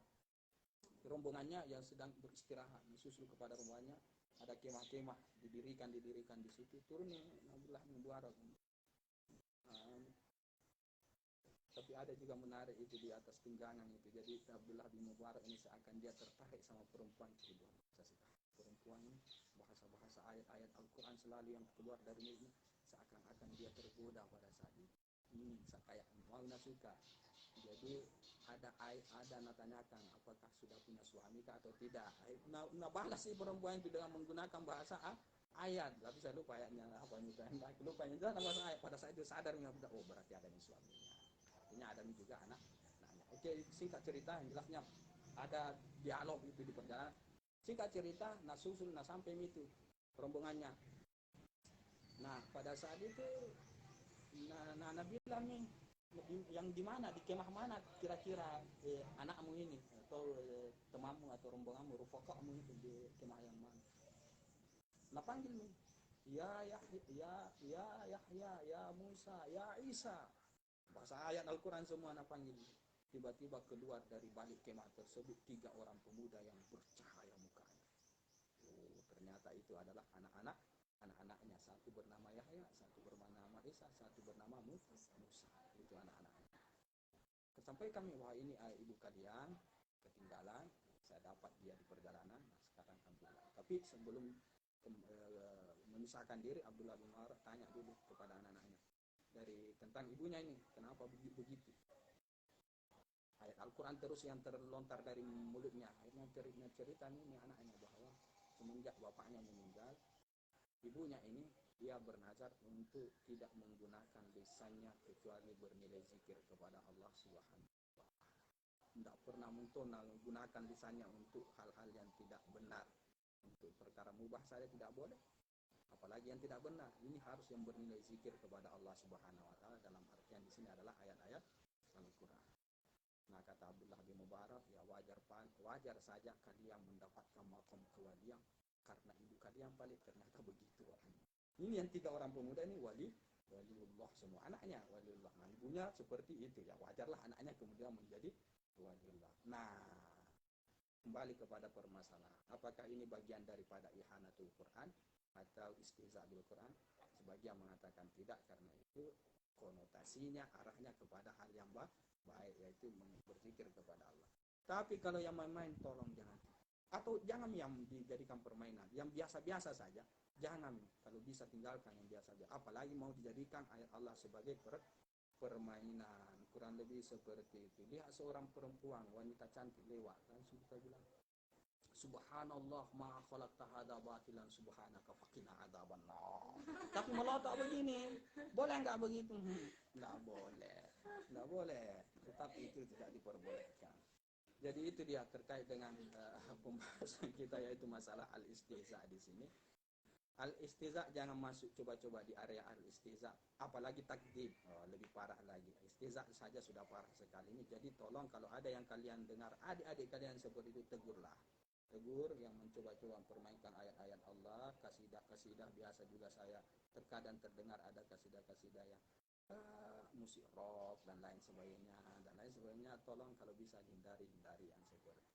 rombongannya yang sedang beristirahat. Menyusul kepada rombongannya. Ada kemah-kemah didirikan di situ. Turunnya Abdullah bin Mubarak. Tapi ada juga menarik itu di atas tunggangan itu. Jadi Abdullah bin Mubarak ini seakan dia tertarik sama perempuan itu. Perempuan ini bahasa-bahasa ayat-ayat Al-Quran selalu yang keluar dari mulutnya seakan-akan dia tergoda pada saat itu. Kayak mau suka. Jadi ada natanyakan apakah sudah punya suami atau tidak. Nah balas si perempuan itu dengan menggunakan bahasa ayat. Tapi saya lupa ayatnya apa itu. Lupa itu bahasa ayat. Pada saat itu sadar oh berarti ada nih suaminya. Artinya ada nih juga anaknya. Oke, singkat cerita yang jelasnya ada dialog itu di perjalanan. Singkat cerita, susul sampai itu rombongannya. Nah pada saat itu Nabi bilang nih, yang di mana, di kemah mana kira-kira anakmu ini atau temanmu atau rombonganmu, rufaqamu itu di kemah yang mana? Nah panggil nih, ya Yahya, ya Musa, ya Isa. Bahasa ayat Al-Quran semua nak panggil. Tiba-tiba keluar dari balik kemah tersebut 3 orang pemuda yang bercahaya mukanya. Oh, ternyata itu adalah anak-anaknya. Satu bernama Yahya, satu bernama Isa, satu bernama Musa. Itu anak-anaknya. Sampai kami, wah ini ibu kalian ketinggalan. Saya dapat dia di perjalanan. Nah, sekarang alhamdulillah. Tapi sebelum memisahkan diri, Abdullah bin Mubarak tanya dulu kepada anak-anaknya dari tentang ibunya ini, kenapa begitu? Ayat Al-Quran terus yang terlontar dari mulutnya. Akhirnya cerita ini anaknya bahwa semenjak bapaknya meninggal, ibunya ini dia bernazar untuk tidak menggunakan lisannya kecuali bernilai zikir kepada Allah Subhanahu wa Ta'ala. Tidak pernah menggunakan lisannya untuk hal-hal yang tidak benar. Untuk perkara mubah saja tidak boleh. Apalagi yang tidak benar. Ini harus yang bernilai zikir kepada Allah Subhanahu wa Ta'ala. Dalam artian di sini adalah ayat-ayat Al-Quran. Nah kata Abdullah bin Mubarak, ya wajar saja kalian mendapatkan makom kewalian karena ibu kalian paling ternyata begitu. Ini yang 3 orang pemuda ini waliullah semua anaknya waliullah. Nah, ibunya seperti itu ya, wajarlah anaknya kemudian menjadi waliullah. Nah kembali kepada permasalahan, apakah ini bagian daripada ihanatul Quran atau istihza bil Quran? Sebagian mengatakan tidak, karena itu konotasinya arahnya kepada hal yang baik, yaitu berzikir kepada Allah. Tapi kalau yang main-main tolong jangan, atau jangan yang dijadikan permainan, yang biasa-biasa saja jangan, kalau bisa tinggalkan yang biasa-biasa, apalagi mau dijadikan ayat Allah sebagai permainan. Kurang lebih seperti itu. Lihat seorang perempuan, wanita cantik lewat, langsung kita bilang Subhanallah ma khalaqta hadza batilan subhanaka faqina adzabannar. Tapi melotot begini, boleh enggak begitu? Enggak boleh. Tetapi itu tidak diperbolehkan. Jadi itu dia terkait dengan pembahasan kita, yaitu masalah al-istihza di sini. Al-istihza jangan masuk coba-coba di area al-istihza, apalagi takdzib, lebih parah lagi. Istihza saja sudah parah sekali ini. Jadi tolong kalau ada yang kalian dengar adik-adik kalian seperti itu, tegur yang mencoba-coba mempermainkan ayat-ayat Allah, kasidah biasa juga saya terkadang terdengar ada kasidah yang musik rock dan lain sebagainya. Tolong kalau bisa hindari yang seperti.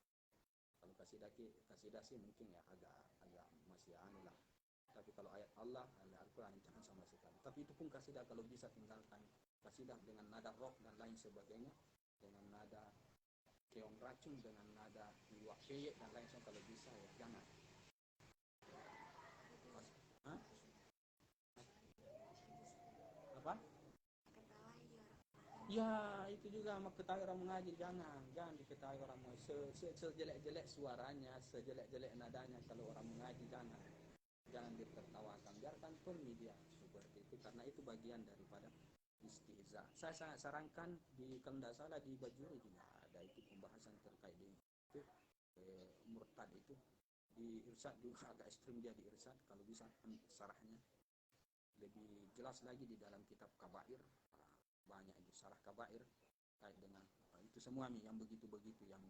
Kalau kasidah sih mungkin ya agak masih lah. Tapi kalau ayat Allah, Al-Quran jangan sama sekali. Tapi itu pun kasidah kalau bisa tinggalkan. Kasidah dengan nada rock dan lain sebagainya, dengan nada keong racun, dengan nada iwak peyek dan lain sebagainya, kalau bisa ya jangan. Hah? Apa? Ya itu juga ketahui orang mengaji, jangan diketahui orang sejelek-jelek suaranya, sejelek-jelek nadanya, kalau orang mengaji jangan ditertawakan, biarkan pun dia seperti itu, karena itu bagian daripada istihza. Saya sangat sarankan kalau tidak salah di Bajuri juga ada itu pembahasan terkait dengan itu, murtad itu di Irsyad juga agak ekstrim dia di Irsyad, kalau bisa sarahnya lebih jelas lagi di dalam kitab Kabair, banyak itu sarah Kabair terkait dengan itu semua yang begitu-begitu yang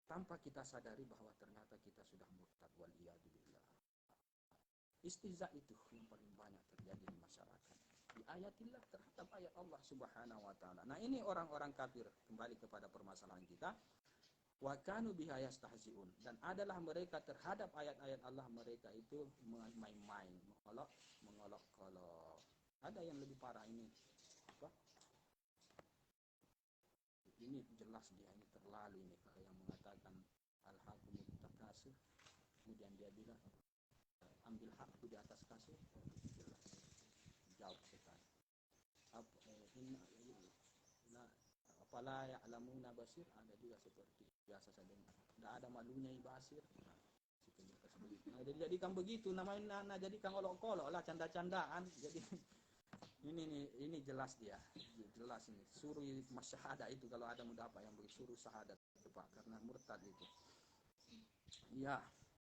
tanpa kita sadari bahwa ternyata kita sudah murtad, wal iyadu billah. Istihza itu yang paling banyak terjadi di masyarakat, di ayatillah, terhadap ayat Allah Subhanahu wa taala. Nah, ini orang-orang kafir, kembali kepada permasalahan kita. Wa kanu biha yastahzi'un, dan adalah mereka terhadap ayat-ayat Allah, mereka itu main-main, mengolok-olok. Ada yang lebih parah ini, apa? Ini jelas dia ini terlalu ini, kalau yang mengatakan al-hakumut takasur, kemudian dia bilang ambil hakku di atas kasur, jelas jauh sekali. Apala ya'lamuna basir, ada juga seperti biasa saya dengar. Tidak ada malunya basir. Nah, jadikan begitu namanya, jadikan olok-olok lah, canda-candaan. Jadi ini jelas dia, jelas ini. Suruh masyahadah itu kalau ada mudafa yang begitu, suruh syahadat itu Pak, karena murtad itu. Ya.